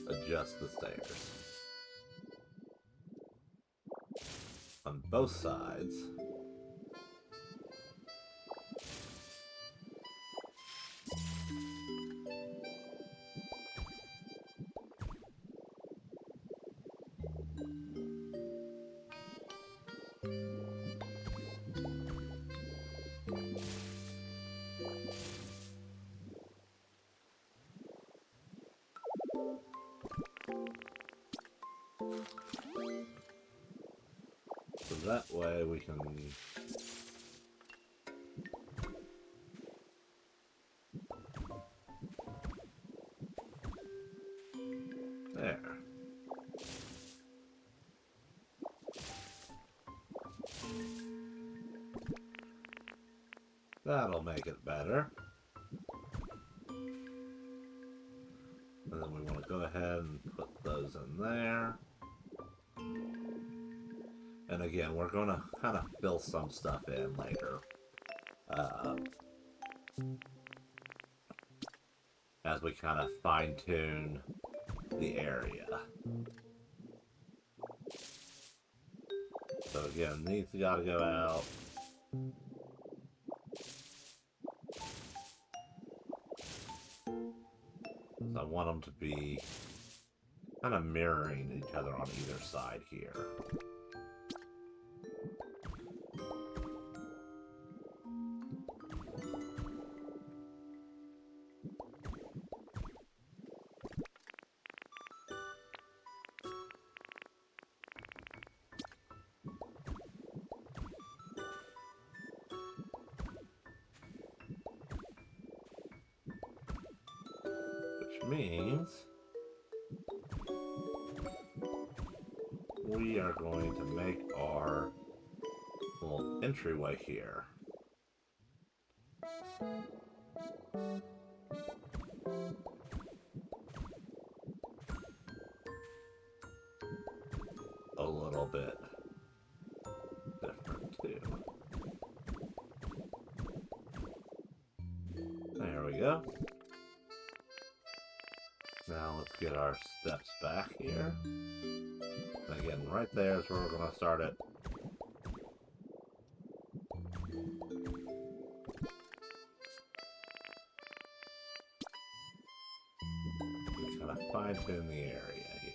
Adjust the stairs. On both sides. So that way we can... There. That'll make it better. And then we want to go ahead and put those in there. And again, we're going to kind of fill some stuff in later. As we kind of fine-tune the area. So again, these gotta go out. So I want them to be kind of mirroring each other on either side here. Means we are going to make our little entryway here. A little bit different too. There we go. Now let's get our steps back here. And again, right there is where we're going to start it. We kind fine-tune the area here.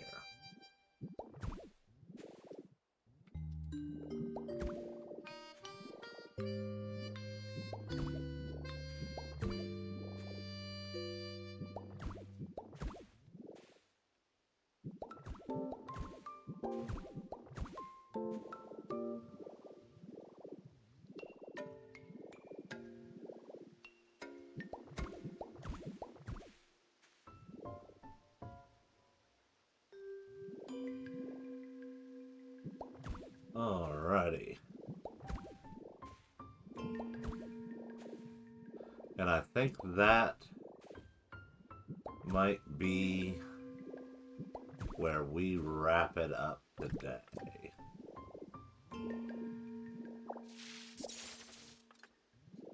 Alrighty. And I think that might be where we wrap it up today.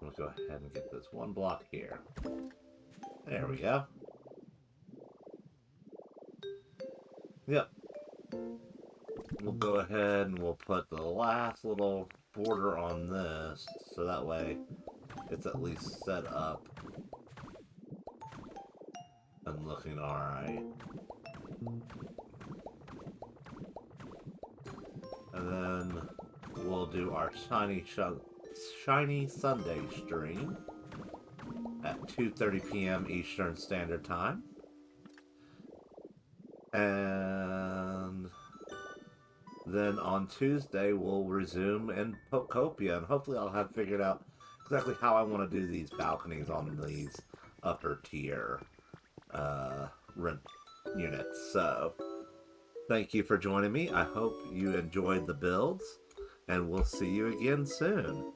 We'll go ahead and get this one block here. There we go. Yep. We'll go ahead and we'll put the last little border on this, so that way it's at least set up and looking alright. And then we'll do our Shiny Sunday stream at 2:30 p.m. Eastern Standard Time. And then on Tuesday, we'll resume in Pokopia, and hopefully I'll have figured out exactly how I want to do these balconies on these upper tier rent units. So, thank you for joining me. I hope you enjoyed the builds, and we'll see you again soon.